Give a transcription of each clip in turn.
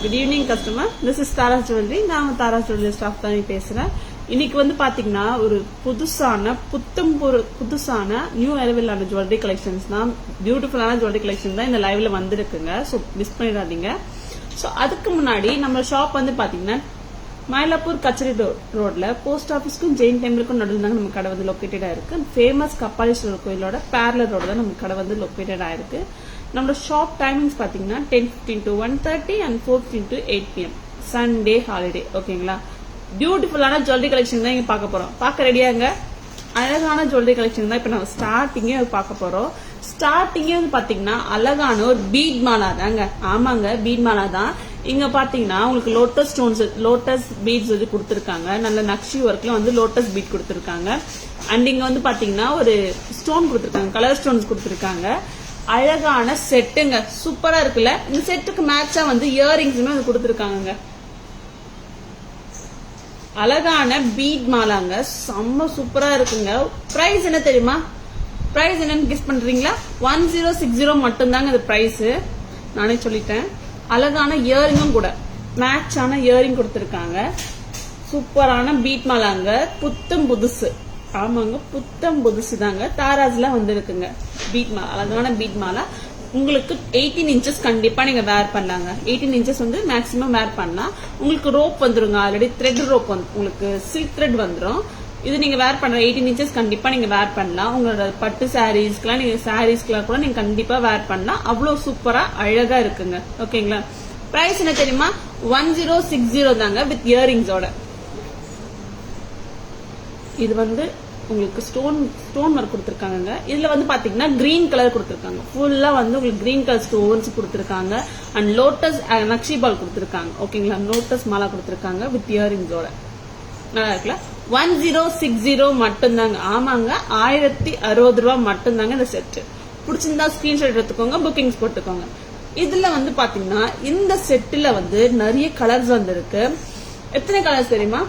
Good evening customer. This is Tara jewellery. நான் Tara jewellery staff தான் பேசுறேன். இன்னைக்கு வந்து பாத்தீங்கன்னா ஒரு புதுசான நியூ அரைவலான ஜுவல்லரி கலெக்ஷன்ஸ் தான், பியூட்டிஃபுல்லான ஜுவல்லரி கலெக்ஷன் தான் இந்த லைவ்ல வந்திருக்குங்க. ஸோ மிஸ் பண்ணிடாதீங்க. ஸோ அதுக்கு முன்னாடி நம்ம ஷாப் வந்து பாத்தீங்கன்னா மயிலாப்பூர் கச்சேரி ரோட்ல போஸ்ட் ஆஃபீஸ்க்கும் ஜெயின் டெம்பிளுக்கும் நடுவில் தாங்க நம்ம கடை வந்து லொக்கேட்டட் ஆயிருக்கு. ஃபேமஸ் கபாலீஸ்வரர் கோயிலோட பேரலர் ரோடு தான் நம்ம கடை வந்து லொக்கேட்டட் ஆயிருக்கு. நம்மளோட ஷாப் டைமிங்ஸ் பாத்தீங்கன்னா 10:15 to 1:30 and 4:15 to 8 PM Sunday holiday. ஓகேங்களா? பியூட்டிஃபுல்லான ஜுவல்லரி கலெக்ஷன் தான் இங்க பார்க்க போறோம். பார்க்க ரெடியாங்க? அழகான ஜுவல்லரி கலெக்ஷன் தான் இப்ப நம்ம ஸ்டார்டிங்கே பார்க்க போறோம். ஸ்டார்டிங்கே வந்து பாத்தீங்கன்னா அழகான ஒரு பீட் மாலா தாங்க. ஆமாங்க, பீட் மாலா தான். இங்க பாத்தீங்கன்னா உங்களுக்கு லோட்டஸ் பீட்ஸ் வந்து கொடுத்திருக்காங்க. நல்ல நக்ஷி ஒர்க்ல வந்து லோட்டஸ் பீட் கொடுத்திருக்காங்க. அண்ட் இங்க வந்து பாத்தீங்கன்னா ஒரு ஸ்டோன் கொடுத்திருக்காங்க, கலர் ஸ்டோன்ஸ் கொடுத்திருக்காங்க. அழகான செட்டுங்க, சூப்பரா இருக்குல்ல? இந்த செட்டுக்கு மேட்சா வந்து இயரிங்ஸுமே வந்து கொடுத்திருக்காங்க. அழகான பீட் மாலாங்க, செம்ம சூப்பரா இருக்குங்க. பிரைஸ் என்ன தெரியுமா? பிரைஸ் என்னன்னு கெஸ் பண்றீங்களா? 1060 மட்டும் தாங்க இது பிரைஸ். நானே சொல்லிட்டேன். அழகான இயரிங்கும் கூட மேட்சான இயரிங் கொடுத்திருக்காங்க. சூப்பரான பீட் மாலாங்க, புத்தம் புதுசு. ஆமாங்க, புத்தம் புதுசு தாங்க. தாராஜ்ல வந்து இருக்குங்க பீட் மாலா, அழகான பீட் மாலா. உங்களுக்கு 18 inches கண்டிப்பா நீங்க வேர் பண்ணலாங்க. 18 inches வந்து மேக்ஸிமம் வேர் பண்ணலாம். உங்களுக்கு ரோப் வந்துருங்க, ஆல்ரெடி த்ரெட் ரோப் வந்து உங்களுக்கு சில்க் த்ரெட் வந்துடும். இது நீங்க வேர் பண்ற 18 inches கண்டிப்பா நீங்க வேர் பண்ணலாம். உங்களோட பட்டு சாரீஸ்க்குலாம் நீங்க சாரீஸ்க்குலாம் கூட நீங்க கண்டிப்பா வேர் பண்ணலாம். அவ்வளவு சூப்பரா அழகா இருக்குங்க. ஓகேங்களா? பிரைஸ் என்ன தெரியுமா? 1060 தாங்க வித் இயரிங்ஸோட. இது வந்து உங்களுக்கு ஸ்டோன் ஒர்க் கொடுத்திருக்காங்க. இதுல வந்து பாத்தீங்கன்னா கிரீன் கலர் கொடுத்திருக்காங்க. ஃபுல்லா வந்து உங்களுக்கு கிரீன் கலர் ஸ்டோன்ஸ் கொடுத்திருக்காங்க. அண்ட் லோட்டஸ் நக்ஷி பால் கொடுத்திருக்காங்க. ஓகேங்களா? லோட்டஸ் மாலா கொடுத்திருக்காங்க வித் இயரிங்ஸோட. நல்லா இருக்குல்ல? 1060 மட்டும்தாங்க. ஆமாங்க, 1060 ரூபாய் மட்டும்தாங்க இந்த செட். பிடிச்சிருந்தா ஸ்கிரீன்ஷாட் எடுத்துக்கோங்க, புக்கிங்ஸ் போட்டுக்கோங்க. இதுல வந்து பாத்தீங்கன்னா இந்த செட்டுல வந்து நிறைய கலர்ஸ் வந்துருக்கு. எத்தனை கலர்ஸ் தெரியுமா?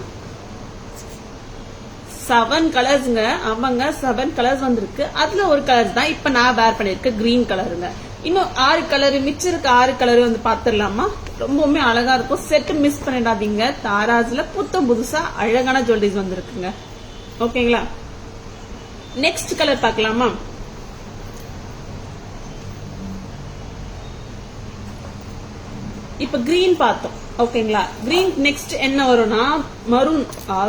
7 கலர்ஸ்ங்க. ஆமாங்க, 7 கலர்ஸ் வந்திருக்கு. அதுல ஒரு கலர் தான் இப்ப நான் வேர் பண்ணிருக்கேன், கிரீன் கலருங்க. இன்னும் 6 கலர் மிச்சம் இருக்க 6 கலர் வந்து பாத்துடலாமா? ரொம்பவுமே அழகா இருக்கும். செட் மிஸ் பண்ணிடாதீங்க. தாராஜ்ல புத்தம் புதுசா அழகான ஜுவல்லரிஸ் வந்திருக்குங்க. ஓகேங்களா? நெக்ஸ்ட் கலர் பார்க்கலாமா? இப்ப கிரீன் பார்த்தோம். ஓகேங்களா? கிரீன் நெக்ஸ்ட் என்ன வரும்னா மரூன்,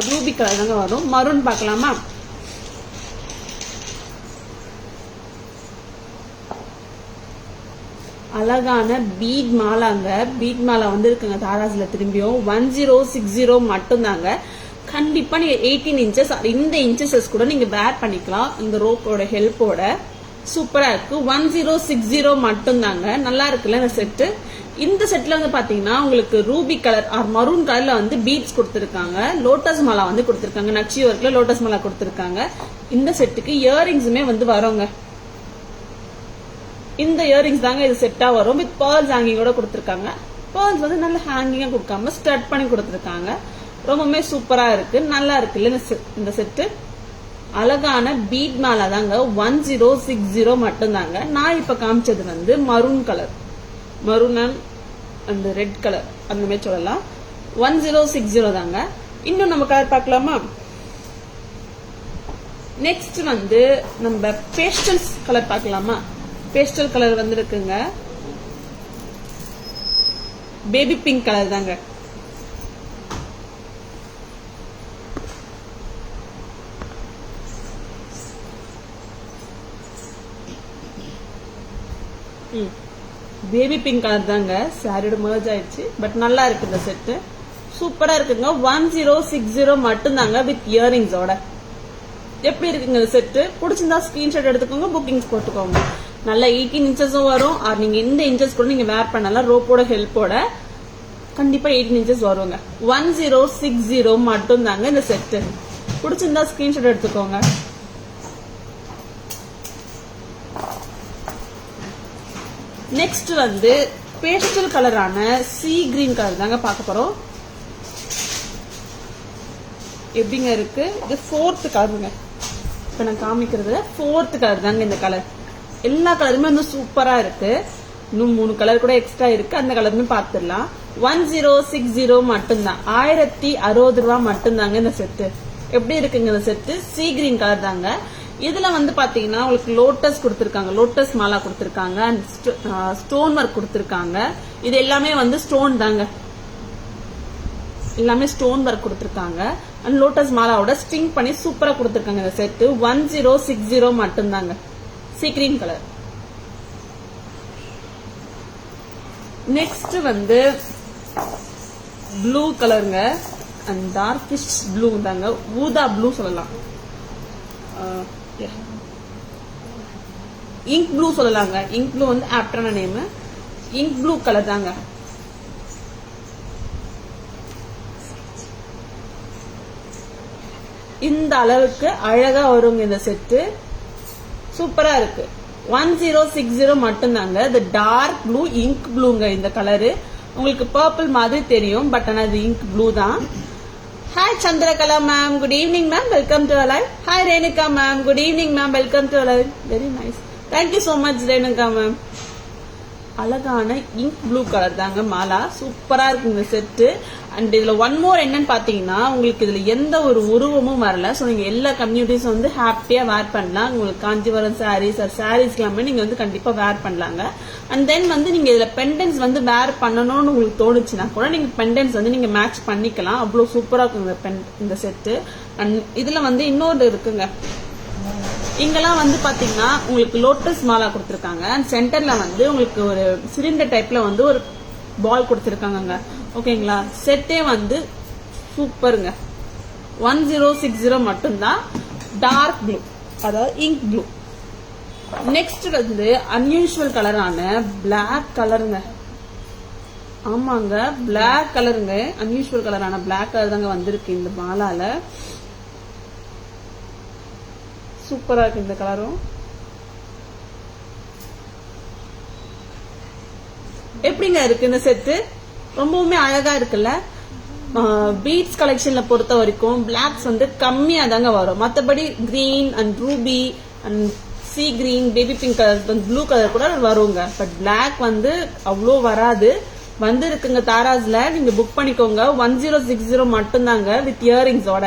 ரூபி கலர் தாங்க வரும். மரூன் பார்க்கலாமா? அழகான பீட் மாலாங்க. பீட் மாலா வந்து இருக்குங்க தாராஜ்ல. திரும்பியும் 1060 மட்டும் தாங்க. கண்டிப்பா நீங்க 18 inches இந்த இன்ச்சஸ் கூட நீங்க வேர் பண்ணிக்கலாம் இந்த ரோப்போட ஹெல்ப்போட. சூப்பரா இருக்கு. 1060 மட்டும் தாங்க. நல்லா இருக்குல்ல இந்த செட்டு? இந்த செட்ல வந்து பாத்தீங்கன்னா உங்களுக்கு ரூபி கலர் ஆர் மரூன் கலர்ல வந்து பீட்ஸ் கொடுத்திருக்காங்க. லோட்டஸ் மாலா வந்து கொடுத்திருக்காங்க. நக்ஷி ஒர்க்ல லோட்டஸ் மாலா கொடுத்திருக்காங்க. இந்த செட்டுக்கு இயரிங்ஸுமே வந்து வருங்க. இந்த இயரிங்ஸ் தாங்க இது செட்டா வரும். வித் பேர்ல்ஸ் ஹேங்கிங்கோட கொடுத்திருக்காங்க. பேர்ல்ஸ் வந்து நல்ல ஹேங்கிங்கா கொடுக்காம ஸ்டட் பண்ணி கொடுத்திருக்காங்க. ரொம்பவுமே சூப்பரா இருக்கு. நல்லா இருக்குல்ல இந்த செட்டு? அழகான பீட் மாலா தாங்க. 1060 மட்டும் தாங்க. நான் இப்ப காமிச்சது வந்து மரூன் கலர், மரூன் அந்த ரெட் கலர் அந்த மாதிரி சொல்லலாம். 1060 தாங்க. இன்னும் நம்ம கலர் பார்க்கலாமா? நெக்ஸ்ட் வந்து நம்ம பேஸ்டல் கலர் பார்க்கலாமா? பேஸ்டல் கலர் வந்து இருக்குங்க. பேபி பிங்க் கலர் தாங்க. பேபி பிங்க் கலர் தாங்க. சாரியோட மர்ஜ் ஆயிடுச்சு. பட் நல்லா இருக்கு இந்த செட்டு. சூப்பரா இருக்குங்க. 1060 மட்டும் தாங்க வித் இயரிங்ஸோட. எப்படி இருக்குங்க இந்த செட்டு? பிடிச்சிருந்தா ஸ்கிரீன்ஷாட் எடுத்துக்கோங்க, புக்கிங்ஸ் போட்டுக்கோங்க. நல்ல 18 inchஸும் வரும். நீங்க இந்த இன்ச்சஸ் கூட நீங்க வேர் பண்ணலாம் ரோப்போட ஹெல்ப்போட. கண்டிப்பா 18 inches வருங்க. 1060 மட்டும் தாங்க இந்த செட்டு. பிடிச்சிருந்தா ஸ்கிரீன்ஷாட் எடுத்துக்கோங்க. நெக்ஸ்ட் வந்து பேஸ்டல் கலரான சி கிரீன் கலர் தாங்க பார்க்க போறோம். எப்படிங்க இருக்கு? இது 4th கலருங்க. இப்ப நான் காமிக்கிறது 4th கலர் தாங்க இந்த கலர். எல்லா கலருமே வந்து சூப்பரா இருக்கு. இன்னும் 3 கலர் கூட எக்ஸ்ட்ரா இருக்கு. அந்த கலருமே பார்த்துடலாம். 1060 மட்டும்தான். 1060 ரூபாய் மட்டும்தாங்க இந்த செட்டு. எப்படி இருக்குங்க இந்த செட்டு? சீ கிரீன் கலர் தாங்க. இதுல வந்து பாத்தீங்கன்னா உங்களுக்கு லோட்டஸ் கொடுத்திருக்காங்க, லோட்டஸ் மாலா கொடுத்திருக்காங்க, ஸ்டோன் ஒர்க் கொடுத்திருக்காங்க. இது எல்லாமே வந்து ஸ்டோன் தாங்க, எல்லாமே ஸ்டோன் ஒர்க் கொடுத்திருக்காங்க. அண்ட் லோட்டஸ் மாலாவோட ஸ்ட்ரிங் பண்ணி சூப்பரா கொடுத்திருக்காங்க இந்த செட்டு. 1060 மட்டும்தாங்க. Sea green colour. நெக்ஸ்ட் வந்து ப்ளூ கலருங்க. அண்ட் டார்க்கிஷ் ப்ளூ தாங்க, ஊதா ப்ளூ சொல்லலாம், இங்க் ப்ளூ சொல்லலாங்க. இங்க் ப்ளூ வந்து ஆப்டான நேம். இங்க் ப்ளூ கலர் தாங்க. இந்த அளவுக்கு அழகா வருங்க இந்த செட்டு. சூப்பரா இருக்கு. 1060 மட்டும்தாங்க. இது டார்க் ப்ளூ, இங்க் ப்ளூங்க இந்த கலரு. உங்களுக்கு பர்பிள் மாதிரி தெரியும், பட் ஆனா இது இங்க் ப்ளூ தான். Hi Chandrakala ma'am, good evening ma'am, welcome to our live. Hi Renuka ma'am, good evening ma'am, welcome to our live. Very nice, thank you so much Renuka ma'am. அழகான ink blue colour தாங்க மாலா. சூப்பரா இருக்கு இந்த செட்டு. அண்ட் இதுல one more என்னன்னு பாத்தீங்கன்னா, உங்களுக்கு இதுல எந்த ஒரு உருவமும் வரல. சோ நீங்க எல்லா கம்யூனிட்டிஸும் வந்து ஹாப்பியா வேர் பண்ணலாம். உங்களுக்கு காஞ்சிபுரம் சாரீஸ் ஆர் சாரீஸ் எல்லாமே நீங்க வந்து கண்டிப்பா வேர் பண்ணலாங்க. அண்ட் தென் வந்து நீங்க இதுல பெண்டன்ஸ் வந்து வேர் பண்ணணும்னு உங்களுக்கு தோணுச்சுன்னா கூட நீங்க பெண்டன்ஸ் வந்து நீங்க மேட்ச் பண்ணிக்கலாம். அவ்வளவு சூப்பரா இருக்கும் இந்த செட்டு. அண்ட் இதுல வந்து இன்னொரு இருக்குங்க. இங்கெல்லாம் வந்து பாத்தீங்கன்னா உங்களுக்கு லோட்டஸ் மாலா கொடுத்திருக்காங்க. அண்ட் சென்டர்ல வந்து உங்களுக்கு ஒரு சிலிண்டர் டைப்ல வந்து ஒரு பால் கொடுத்திருக்காங்க. ஓகேங்களா? செட்டே வந்து சூப்பருங்க. 1060 மட்டும்தான். டார்க் ப்ளூ, அதாவது இங்க் ப்ளூ. நெக்ஸ்ட் வந்து அன்யூஷுவல் கலரான பிளாக் கலருங்க. ஆமாங்க, பிளாக் கலருங்க. அன்யூஷுவல் கலரான பிளாக் கலர் தாங்க வந்திருக்கு இந்த மாலால. சூப்பரா இருக்கு இந்த கலரும். எப்படிங்க இருக்கு இந்த செட்டு? ரொம்பவுமே அழகா இருக்குல்ல. பீட்ஸ் கலெக்ஷன்ல பொறுத்த வரைக்கும் பிளாக்ஸ் வந்து கம்மியா தாங்க வரும். மத்தபடி green and ruby and sea green, baby pink colour, blue colour கூட வருங்க. பட் பிளாக் வந்து அவ்வளோ வராது. வந்து இருக்குங்க தாராஸ்ல, நீங்க புக் பண்ணிக்கோங்க. 1060 மட்டும்தாங்க வித் இயரிங்ஸோட.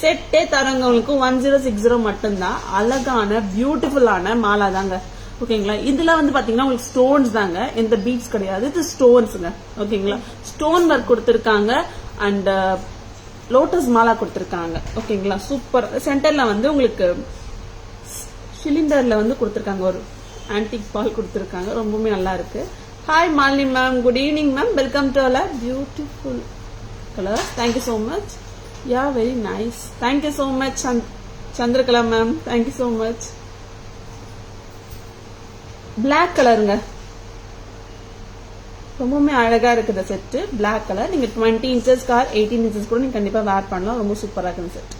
செட்டே தரங்க உங்களுக்கு 1060 மட்டும்தான். அழகான பியூட்டிஃபுல்லான மாலா தாங்க. ஓகேங்களா? இதுல வந்து பாத்தீங்கன்னா உங்களுக்கு ஸ்டோன்ஸ் தாங்க, எந்த பீட்ஸ் கிடையாது. இது ஸ்டோன்ஸ்ங்க. ஓகேங்களா? ஸ்டோன் ஒர்க் கொடுத்திருக்காங்க அண்ட் லோட்டஸ் மாலா கொடுத்திருக்காங்க. ஓகேங்களா? சூப்பர். சென்டர்ல வந்து உங்களுக்கு சிலிண்டர்ல வந்து கொடுத்திருக்காங்க, ஒரு ஆன்டிக் பால் கொடுத்திருக்காங்க. ரொம்பவுமே நல்லா இருக்கு. Hi Malini ma'am, good evening ma'am, welcome to our beautiful colour. Thank you so much. Yeah, very nice. Thank you so much Chandrakala ma'am, thank you so much. Black கலருங்க, ரொம்பவுமே அழகா இருக்குது செட்டு. Black colour. நீங்க 20 inches கார் 18 inches கூட நீங்க கண்டிப்பா வேர் பண்ணலாம். ரொம்ப சூப்பரா இருக்கு செட்.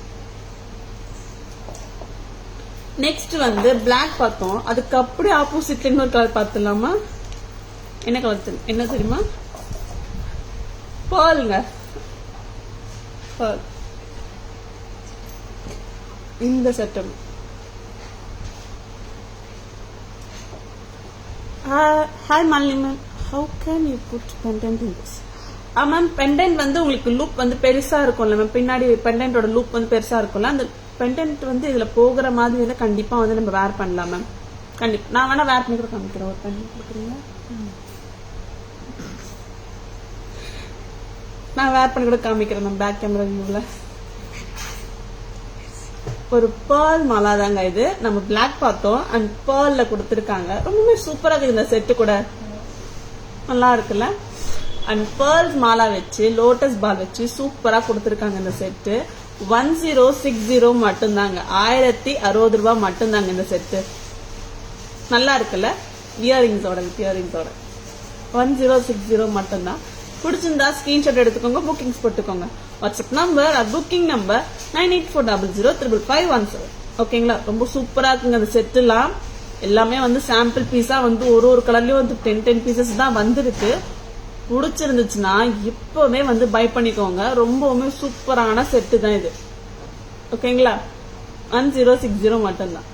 நெக்ஸ்ட் வந்து பிளாக் பார்த்தோம், அதுக்கு அப்படியே ஆப்போசிட்ல இன்னொரு கலர் பார்த்துலாமா? என்ன கலர் என்ன தெரியுமா? பேர்லுங்க. பேர்ல். இந்த செட்டும் hi Malini ma'am, how can you put pendant in this? Ma'am pendant வந்து உங்களுக்கு லூப் வந்து பெருசா இருக்கும்ல மேம், பின்னாடி பெண்டன்டோட லூப் வந்து பெருசா இருக்கும்ல, அந்த பெண்டன்ட் வந்து இதுல போகிற மாதிரி வந்து கண்டிப்பா வந்து நம்ம வேர் பண்ணலாம் மேம். கண்டிப்பா நான் வேணா வேர் பண்ணி கூட காமிக்கிறேன். ஒரு பெண்டன்ட் கொடுக்குறீங்க? நான் வேர் பண்ணி கூட காமிக்கிறேன் மேம் பேக் கேமரா வியூல. ஒரு பேர்ல் மாலா தாங்க இது. நம்ம பிளாக் பார்த்தோம் அண்ட் பேர்ல்ல கொடுத்திருக்காங்க. ரொம்பவே சூப்பரா இருக்கு இந்த செட்டு கூட, நல்லா இருக்குல்ல. அண்ட் பேர்ல்ஸ் மாலா வச்சு லோட்டஸ் பால் வச்சு சூப்பரா கொடுத்திருக்காங்க இந்த செட்டு. 1060 மட்டும்தாங்க. 1060 ரூபாய் மட்டும்தாங்க இந்த செட்டு. நல்லா இருக்குல்ல, இயரிங்ஸோட. 1060 மட்டும்தான். பிடிச்சிருந்தா ஸ்கிரீன்ஷாட் எடுத்துக்கோங்க, புக்கிங்ஸ் போட்டுக்கோங்க. WhatsApp number booking number 9840055517. ஓகேங்களா? ரொம்ப சூப்பரா இருக்குங்க அந்த செட் எல்லாம். எல்லாமே வந்து சாம்பிள் பீஸா வந்து ஒரு கலர்லயும் வந்து 10 பீசஸ் தான் வந்திருக்கு. பிடிச்சிருந்துச்சுன்னா இப்பவே வந்து பை பண்ணிக்கோங்க. ரொம்பவுமே சூப்பரான செட்டு தான் இது. ஓகேங்களா? 1060 மட்டும்தான்.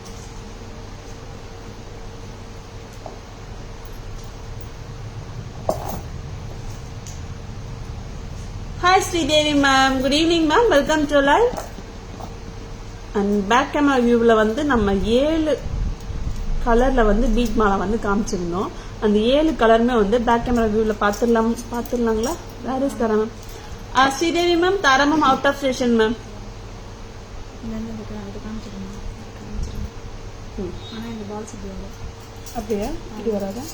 Sridevi ma'am, good evening ma'am, welcome to live. And back camera வியூவில் வந்து நம்ம 7 கலர்ல வந்து பீட் மாலா வந்து காமிச்சிருந்தோம். அந்த 7 கலருமே வந்து பேக் கேமரா வியூவில் பார்த்துடலாங்களா? Where is Tara ma'am? Sridevi ma'am, Tara ma'am out of station ma'am. அப்படியா? இது வராதா?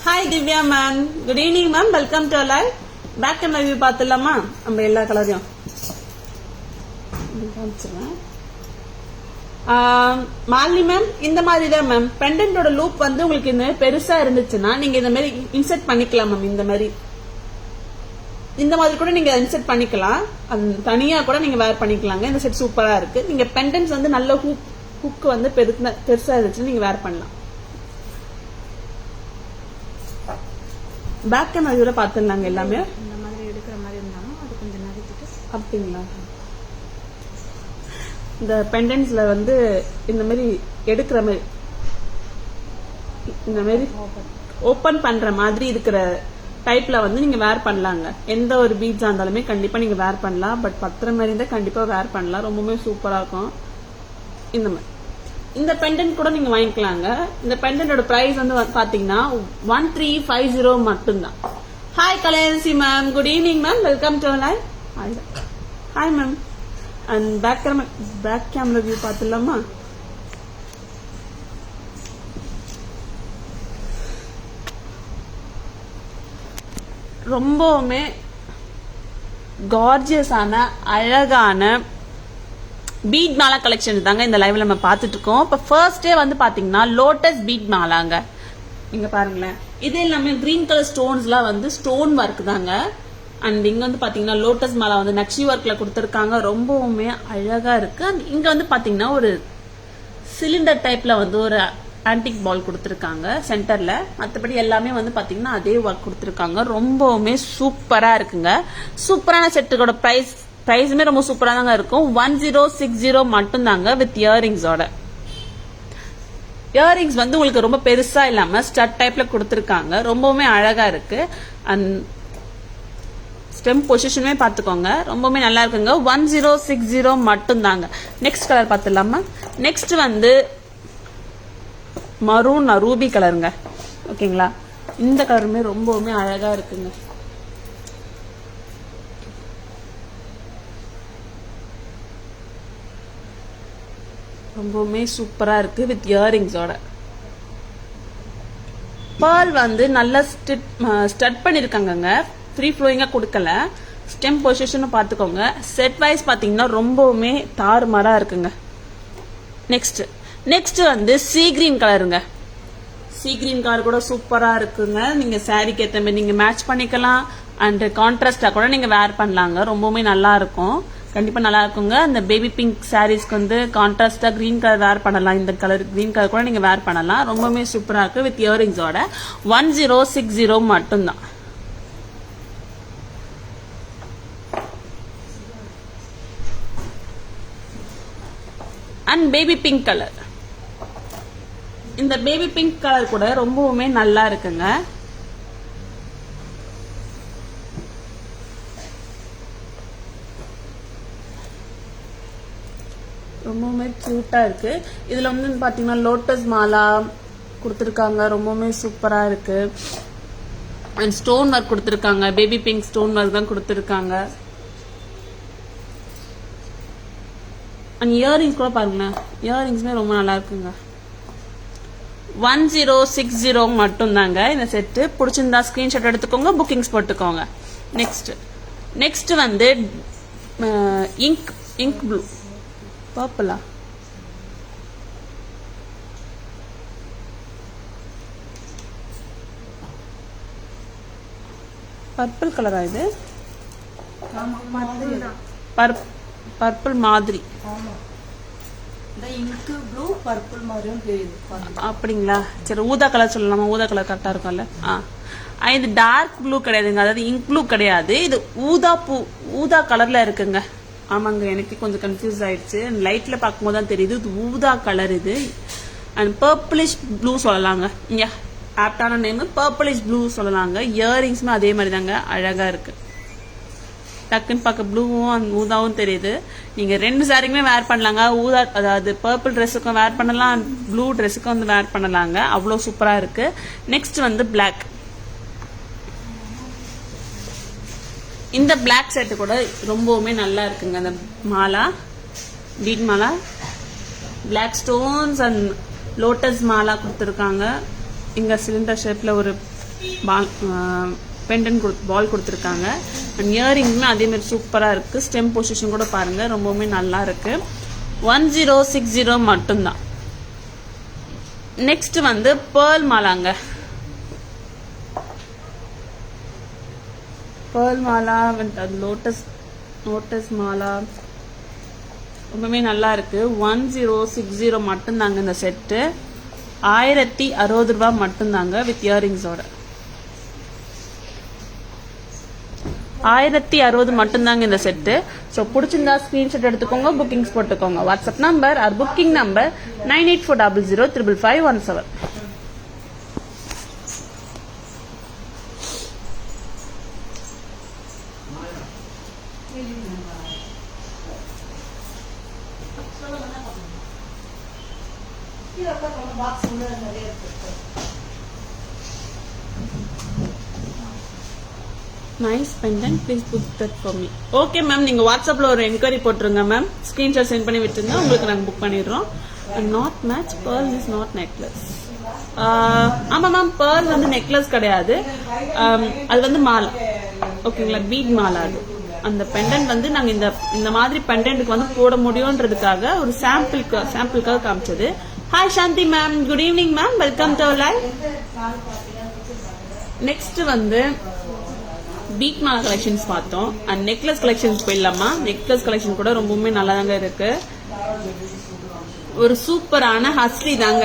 Hi Divya ma'am, good evening ma'am, welcome to live. Back camera view பார்த்துடலாமா? நம்ம எல்லா கலரையும் காமிச்சிருவேன். மாலினி மேம், இந்த மாதிரி தான் மேம் பெண்டன்டோட லூப் வந்து உங்களுக்கு இந்த பெருசா இருந்துச்சுன்னா நீங்க இந்த மாதிரி இன்செர்ட் பண்ணிக்கலாம் மேம். இந்த மாதிரி கூட நீங்க இன்செர்ட் பண்ணிக்கலாம். அது தனியா கூட நீங்க வேர் பண்ணிக்கலாங்க. இந்த செட் சூப்பரா இருக்கு. நீங்க பெண்டன்ஸ் வந்து நல்ல ஹுக் வந்து பெருசா இருந்துச்சுன்னா நீங்க வேர் பண்ணலாம். பேக் கேமரா வியூல பாத்துடலாங்க எல்லாமே. இந்த மாதிரி எடுக்கிற மாதிரி இருந்தாலும் அது கொஞ்சம் நறுக்கிட்டு. அப்படிங்களா? இந்த பெண்டன்ஸ்ல வந்து இந்த மாதிரி எடுக்கிற மாதிரி இந்த மாதிரி ஓபன் பண்ற மாதிரி இருக்கிற டைப்ல வந்து நீங்க வேர் பண்ணலாங்க. எந்த ஒரு பீட்ஸா இருந்தாலுமே கண்டிப்பா நீங்க வேர் பண்ணலாம். பட் பத்திர மாதிரி இருந்தா கண்டிப்பா வேர் பண்ணலாம். ரொம்பவே சூப்பரா இருக்கும். இந்த மாதிரி இந்த பெண்டன்ட் கூட நீங்க வாங்கிக்கலாங்க. இந்த பெண்டன்டோட பிரைஸ் வந்து பாத்தீங்கன்னா 1350 மட்டும்தான். Hi Kalaiyarasi ma'am, good evening ma'am, welcome to live. Hi ma'am. And back camera view பார்த்துடலாமா? ரொம்பவுமே கார்ஜியஸான அழகான பீட் மாலா கலெக்ஷன் தாங்க இந்த லைவ்ல நம்ம பார்த்துட்டு இருக்கோம். இப்ப ஃபர்ஸ்டே வந்து பாத்தீங்கன்னா லோட்டஸ் பீட் மாலாங்க. இங்க பாருங்களேன், இது எல்லாமே கிரீன் கலர் ஸ்டோன்ஸ்லாம் வந்து ஸ்டோன் ஒர்க் தாங்க. அண்ட் இங்க வந்து பாத்தீங்கன்னா லோட்டஸ் மாலா வந்து நக்ஷி ஒர்க்ல கொடுத்துருக்காங்க. ரொம்பவுமே அழகா இருக்கு. அண்ட் இங்க வந்து பாத்தீங்கன்னா ஒரு சிலிண்டர் டைப்ல வந்து ஒரு ஆன்டிக் பால் கொடுத்துருக்காங்க சென்டர்ல. மற்றபடி எல்லாமே வந்து பாத்தீங்கன்னா அதே ஒர்க் கொடுத்துருக்காங்க. ரொம்பவுமே சூப்பரா இருக்குங்க. சூப்பரான செட்டுகளோட பிரைஸுமே ரொம்ப சூப்பரா தாங்க இருக்கும். 1060 மட்டும் தாங்க வித் இயரிங்ஸோட. இயரிங்ஸ் வந்து உங்களுக்கு ரொம்ப பெருசா இல்லாம ஸ்டட் டைப்ல கொடுத்துருக்காங்க. ரொம்பவுமே அழகா இருக்கு. அண்ட் ஸ்டெம் பொசிஷனுமே பாத்துக்கோங்க, ரொம்பவுமே நல்லா இருக்குங்க. 1060 மட்டும் தாங்க. நெக்ஸ்ட் கலர் பாத்துடலாமா? நெக்ஸ்ட் வந்து மரூன் ரூபி கலருங்க. ஓகேங்களா? இந்த கலருமே ரொம்பவுமே அழகா இருக்குங்க. ரொம்பவுமே சூப்பரா இருக்கு வித் இயரிங்ஸோட. பேர்ல் வந்து நல்லா ஸ்டட் பண்ணிருக்காங்க. ஃப்ரீ ஃப்ளோயிங்கா கொடுக்கல. ஸ்டெம் பொசிஷன் பாத்துக்கோங்க. செட் வைஸ் பாத்தீங்கன்னா ரொம்பவுமே தாறுமாறா இருக்குங்க. நெக்ஸ்ட் வந்து சீ கிரீன் கலருங்க. சீ கிரீன் கலர் கூட சூப்பரா இருக்குங்க. நீங்க சாரிக்கு ஏத்த மாதிரி நீங்க மேட்ச் பண்ணிக்கலாம். அண்ட் கான்ட்ராஸ்டா கூட நீங்க வேர் பண்ணலாங்க. ரொம்பவுமே நல்லா இருக்கும். கண்டிப்பா நல்லா இருக்குங்க. அந்த பேபி பிங்க் சாரீஸ்க்கு வந்து கான்ட்ராஸ்டா கிரீன் கலர் வேர் பண்ணலாம். இந்த கலர் கிரீன் கலர் கூட நீங்க வேர் பண்ணலாம். ரொம்பவுமே சூப்பரா இருக்கு வித் இயரிங்ஸோட. 1060 மட்டும்தான். And baby pink colour. இந்த பேபி பிங்க் கலர் கூட ரொம்பவுமே நல்லா இருக்குங்க. ரொம்பவுமே கியூட்டா இருக்கு. இதுல வந்து பாத்தீங்கன்னா லோட்டஸ் மாலா கொடுத்துருக்காங்க. ரொம்பவுமே சூப்பரா இருக்கு. அண்ட் ஸ்டோன் ஒர்க் கொடுத்துருக்காங்க. பேபி பிங்க் ஸ்டோன் ஒர்க் தான் கொடுத்துருக்காங்க. அண்ட் இயரிங்ஸ் கூட பாருங்களேன், இயரிங்ஸ்மே ரொம்ப நல்லா இருக்குங்க. 1060 மட்டும் தாங்க இந்த செட்டு. பிடிச்சிருந்தா ஸ்கிரீன்ஷாட் எடுத்துக்கோங்க, புக்கிங்ஸ் போட்டுக்கோங்க. நெக்ஸ்ட் வந்து இங்க் ப்ளூ பர்பிளா பர்பிள் கலரா இது? பர்பிள் மாதிரி. அப்படிங்களா? சரி, ஊதா கலர் சொல்லலாமா? ஊதா கலர் கரெக்டா இருக்கும்ல? இது டார்க் ப்ளூ கிடையாதுங்க. அதாவது இங்க் ப்ளூ கிடையாது. இது ஊதா கலர்ல இருக்குங்க. ஆமாங்க, எனக்கு கொஞ்சம் கன்ஃபியூஸ் ஆயிடுச்சு. லைட்ல பார்க்கும்போது தான் தெரியுது இது ஊதா கலர். இது அண்ட் பர்பிளிஷ் ப்ளூ சொல்லலாங்க. இங்க ஆப்டான நேம் பர்பிளிஷ் ப்ளூ சொல்லலாங்க. இயரிங்ஸுமே அதே மாதிரி தாங்க, அழகா இருக்கு. டக்குன்னு பார்க்க ப்ளூவும் அந்த ஊதாவும் தெரியுது. நீங்க 2 சாரிக்குமே வேர் பண்ணலாங்க. ஊதா அதாவது பர்பிள் ட்ரெஸ்ஸுக்கும் வேர் பண்ணலாம், ப்ளூ ட்ரெஸ்ஸுக்கும் வந்து வேர் பண்ணலாங்க. அவ்வளோ சூப்பரா இருக்கு. நெக்ஸ்ட் வந்து பிளாக். இந்த பிளாக் செட்டு கூட ரொம்பவுமே நல்லா இருக்குங்க. அந்த மாலா, பீட் மாலா, பிளாக் ஸ்டோன்ஸ் அண்ட் லோட்டஸ் மாலா கொடுத்துருக்காங்க. இங்க சிலிண்டர் ஷேப்ல ஒரு பெண்டன் பால் கொடுத்துருக்காங்க. அண்ட் இயரிங்மே அதே மாதிரி சூப்பரா இருக்கு. ஸ்டெம் பொசிஷன் கூட பாருங்க, ரொம்பவுமே நல்லா இருக்கு. 1060 மட்டும்தான். நெக்ஸ்ட் வந்து பேர்ல் மாலாங்க. பேர்ல் மாலா, லோட்டஸ் மாலா ரொம்பவே நல்லா இருக்கு. 1060 மட்டும்தாங்க இந்த செட்டு. 1060 ரூபாய் மட்டும்தாங்க வித் இயரிங்ஸோட. 1060 மட்டும்தாங்க இந்த செட்டு. ஸோ பிடிச்சிருந்தா ஸ்கிரீன்ஷாட் எடுத்துக்கோங்க, புக்கிங்ஸ் போட்டுக்கோங்க. WhatsApp number or booking number 9840055517. Nice pendant, please book that for me. Okay ma'am, நீங்க வாட்ஸ்அப்ல ஒரு என்கொயரி போட்டுருங்க மேம். ஸ்கிரீன்ஷாட் சென்ட் பண்ணி விட்டுருங்க, உங்களுக்கு நாங்கள் புக் பண்ணிடுறோம். Not match, pearl is not necklace. ஆமா மேம், பேர்ல் வந்து நெக்லஸ் கிடையாது, அது வந்து மாலா. ஓகேங்களா, பீட் மாலா. அது அந்த பெண்டன்ட் வந்து நாங்க இந்த மாதிரி பெண்டன்ட்டுக்கு வந்து போட முடியும்ன்றதுக்காக ஒரு சாம்பிளுக்காக காமிச்சது. Hi Shanti ma'am, good evening ma'am, welcome to live. Next வந்து பீட் மாலா கலெக்ஷன்ஸ் பார்த்தோம். அண்ட் நெக்லஸ் கலெக்ஷன்ஸ் போயிடலாமா? நெக்லஸ் கலெக்ஷன் கூட ரொம்பவுமே நல்லா தாங்க இருக்கு. ஒரு சூப்பரான ஹஸ்லி தாங்க,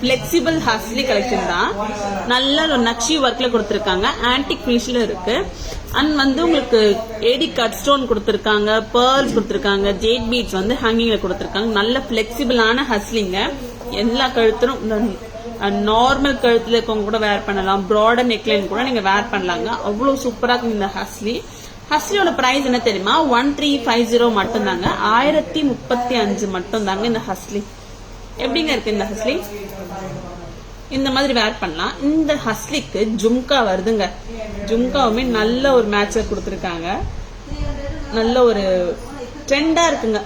பிளெக்சிபிள் ஹஸ்லி கலெக்ஷன் தான். நல்ல ஒரு நக்ஷி ஒர்க்ல கொடுத்திருக்காங்க, ஆன்டிக் ஃபினிஷ்ல இருக்கு. அண்ட் வந்து உங்களுக்கு ஏடி கட் ஸ்டோன் கொடுத்திருக்காங்க, பேர்ல்ஸ் கொடுத்திருக்காங்க, ஜேட் பீட்ஸ் வந்து ஹேங்கிங்ல கொடுத்திருக்காங்க. நல்ல பிளெக்சிபிளான ஹஸ்லிங்க. எல்லா கழுத்தரும் நார்மல் கழுத்துல இருக்கவங்க கூட வேர் பண்ணலாம், ப்ராடர் நெக்லைன் கூட நீங்க வேர் பண்ணலாங்க. அவ்வளவு சூப்பரா இருக்கு இந்த ஹஸ்லி. ஹஸ்லியோட பிரைஸ் என்ன தெரியுமா? 1350 மட்டும்தாங்க. 1035 மட்டும்தாங்க இந்த ஹஸ்லி. எப்படிங்க இருக்கு இந்த ஹஸ்லி? இந்த மாதிரி வேர் பண்ணலாம். இந்த ஹஸ்லிக்கு ஜும்கா வருதுங்க. ஜும்காவுமே நல்ல ஒரு மேட்சர் கொடுத்துருக்காங்க. நல்ல ஒரு ட்ரெண்டா இருக்குங்க.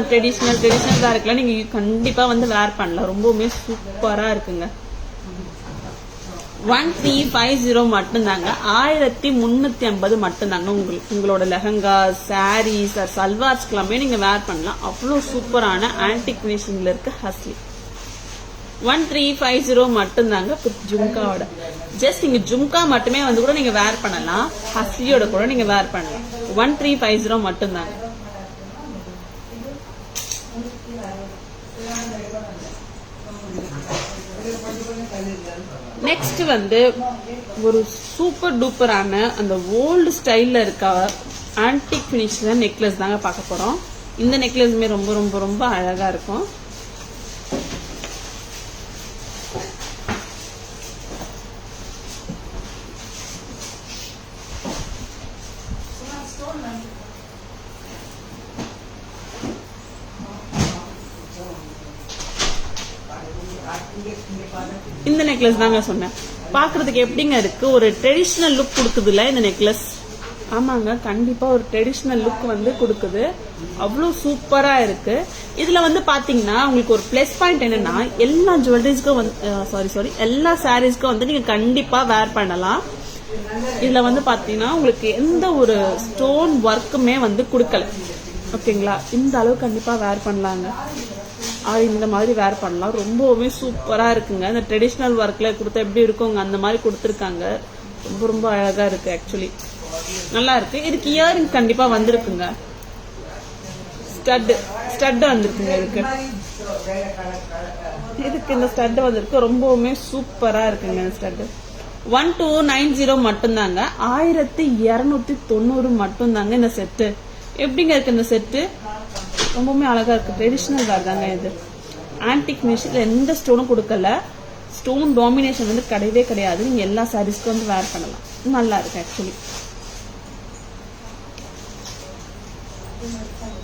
ட்ரெடிஷனல் தான் இருக்கலாம். நீங்க கண்டிப்பா வந்து வேர் பண்ணலாம். ரொம்பவுமே சூப்பரா இருக்குங்க. 1350 மட்டும்தாங்க. 1350 மட்டும்தாங்க. உங்களோட லெஹங்கா, சாரீஸ், சல்வார்ஸ்க்கு எல்லாமே நீங்க வேர் பண்ணலாம். அவ்வளவு சூப்பரான ஆன்டிக் ஃபினிஷிங்ல இருக்க ஹஸ்லி. 1350 மட்டும்தாங்க ஜும்காவோட. ஜஸ்ட் நீங்க ஜும்கா மட்டுமே வந்து கூட நீங்க வேர் பண்ணலாம், ஹஸ்லியோட கூட நீங்க வேர் பண்ணலாம். 1350 மட்டும்தாங்க. நெக்ஸ்ட் வந்து ஒரு சூப்பர் டூப்பரான அந்த ஓல்டு ஸ்டைல்ல இருக்க ஆன்டிக் ஃபினிஷ்ல நெக்லஸ் தாங்க பார்க்க போறோம். இந்த நெக்லஸுமே ரொம்ப ரொம்ப ரொம்ப அழகா இருக்கும். இந்த நெக்லஸ் தாங்க சொன்னேன். பாக்குறதுக்கு எப்படிங்க இருக்கு? ஒரு ட்ரெடிஷனல் லுக் கொடுக்குதுல இந்த நெக்லஸ். ஆமாங்க, கண்டிப்பா ஒரு ட்ரெடிஷனல் லுக் வந்து கொடுக்குது. அவ்வளவு சூப்பரா இருக்கு. இதுல வந்து பாத்தீங்கன்னா உங்களுக்கு ஒரு பிளஸ் பாயிண்ட் என்னன்னா, எல்லா ஜுவல்லரிஸ்க்கும் வந்து எல்லா சாரீஸ்க்கும் வந்து நீங்க கண்டிப்பா வேர் பண்ணலாம். இதுல வந்து பாத்தீங்கன்னா உங்களுக்கு எந்த ஒரு ஸ்டோன் ஒர்க்குமே வந்து கொடுக்கல. ஓகேங்களா, இந்த அளவு கண்டிப்பா வேர் பண்ணலாங்க. இந்த மாதிரி வேர் பண்ணலாம். ரொம்பவுமே சூப்பரா இருக்குங்க. இந்த ட்ரெடிஷனல் ஒர்க்ல கொடுத்தா எப்படி இருக்குங்க அந்த மாதிரி கொடுத்துருக்காங்க. ரொம்ப ரொம்ப அழகா இருக்கு. ஆக்சுவலி நல்லா இருக்கு. இதுக்கு இயரிங் கண்டிப்பா வந்திருக்குங்க. ஸ்டட் வந்திருக்குங்க. இதுக்கு இந்த ஸ்டட் வந்திருக்கு. ரொம்பவுமே சூப்பரா இருக்குங்க இந்த ஸ்டட். 1290 மட்டும்தாங்க. 1290 மட்டும்தாங்க இந்த செட்டு. எப்படிங்க இருக்கு இந்த செட்டு? ரொம்பவுமே அழகா இருக்கு. ட்ரெடிஷ்னல் வேர் தாங்க இது. ஆன்டிக் ஃபினிஷ்ல எந்த ஸ்டோனும் கொடுக்கல. ஸ்டோன் டாமினேஷன் வந்து கிடையவே கிடையாது. நீங்க எல்லா சாரீஸ்க்கும் வந்து வேர் பண்ணலாம். நல்லா இருக்கு ஆக்சுவலி.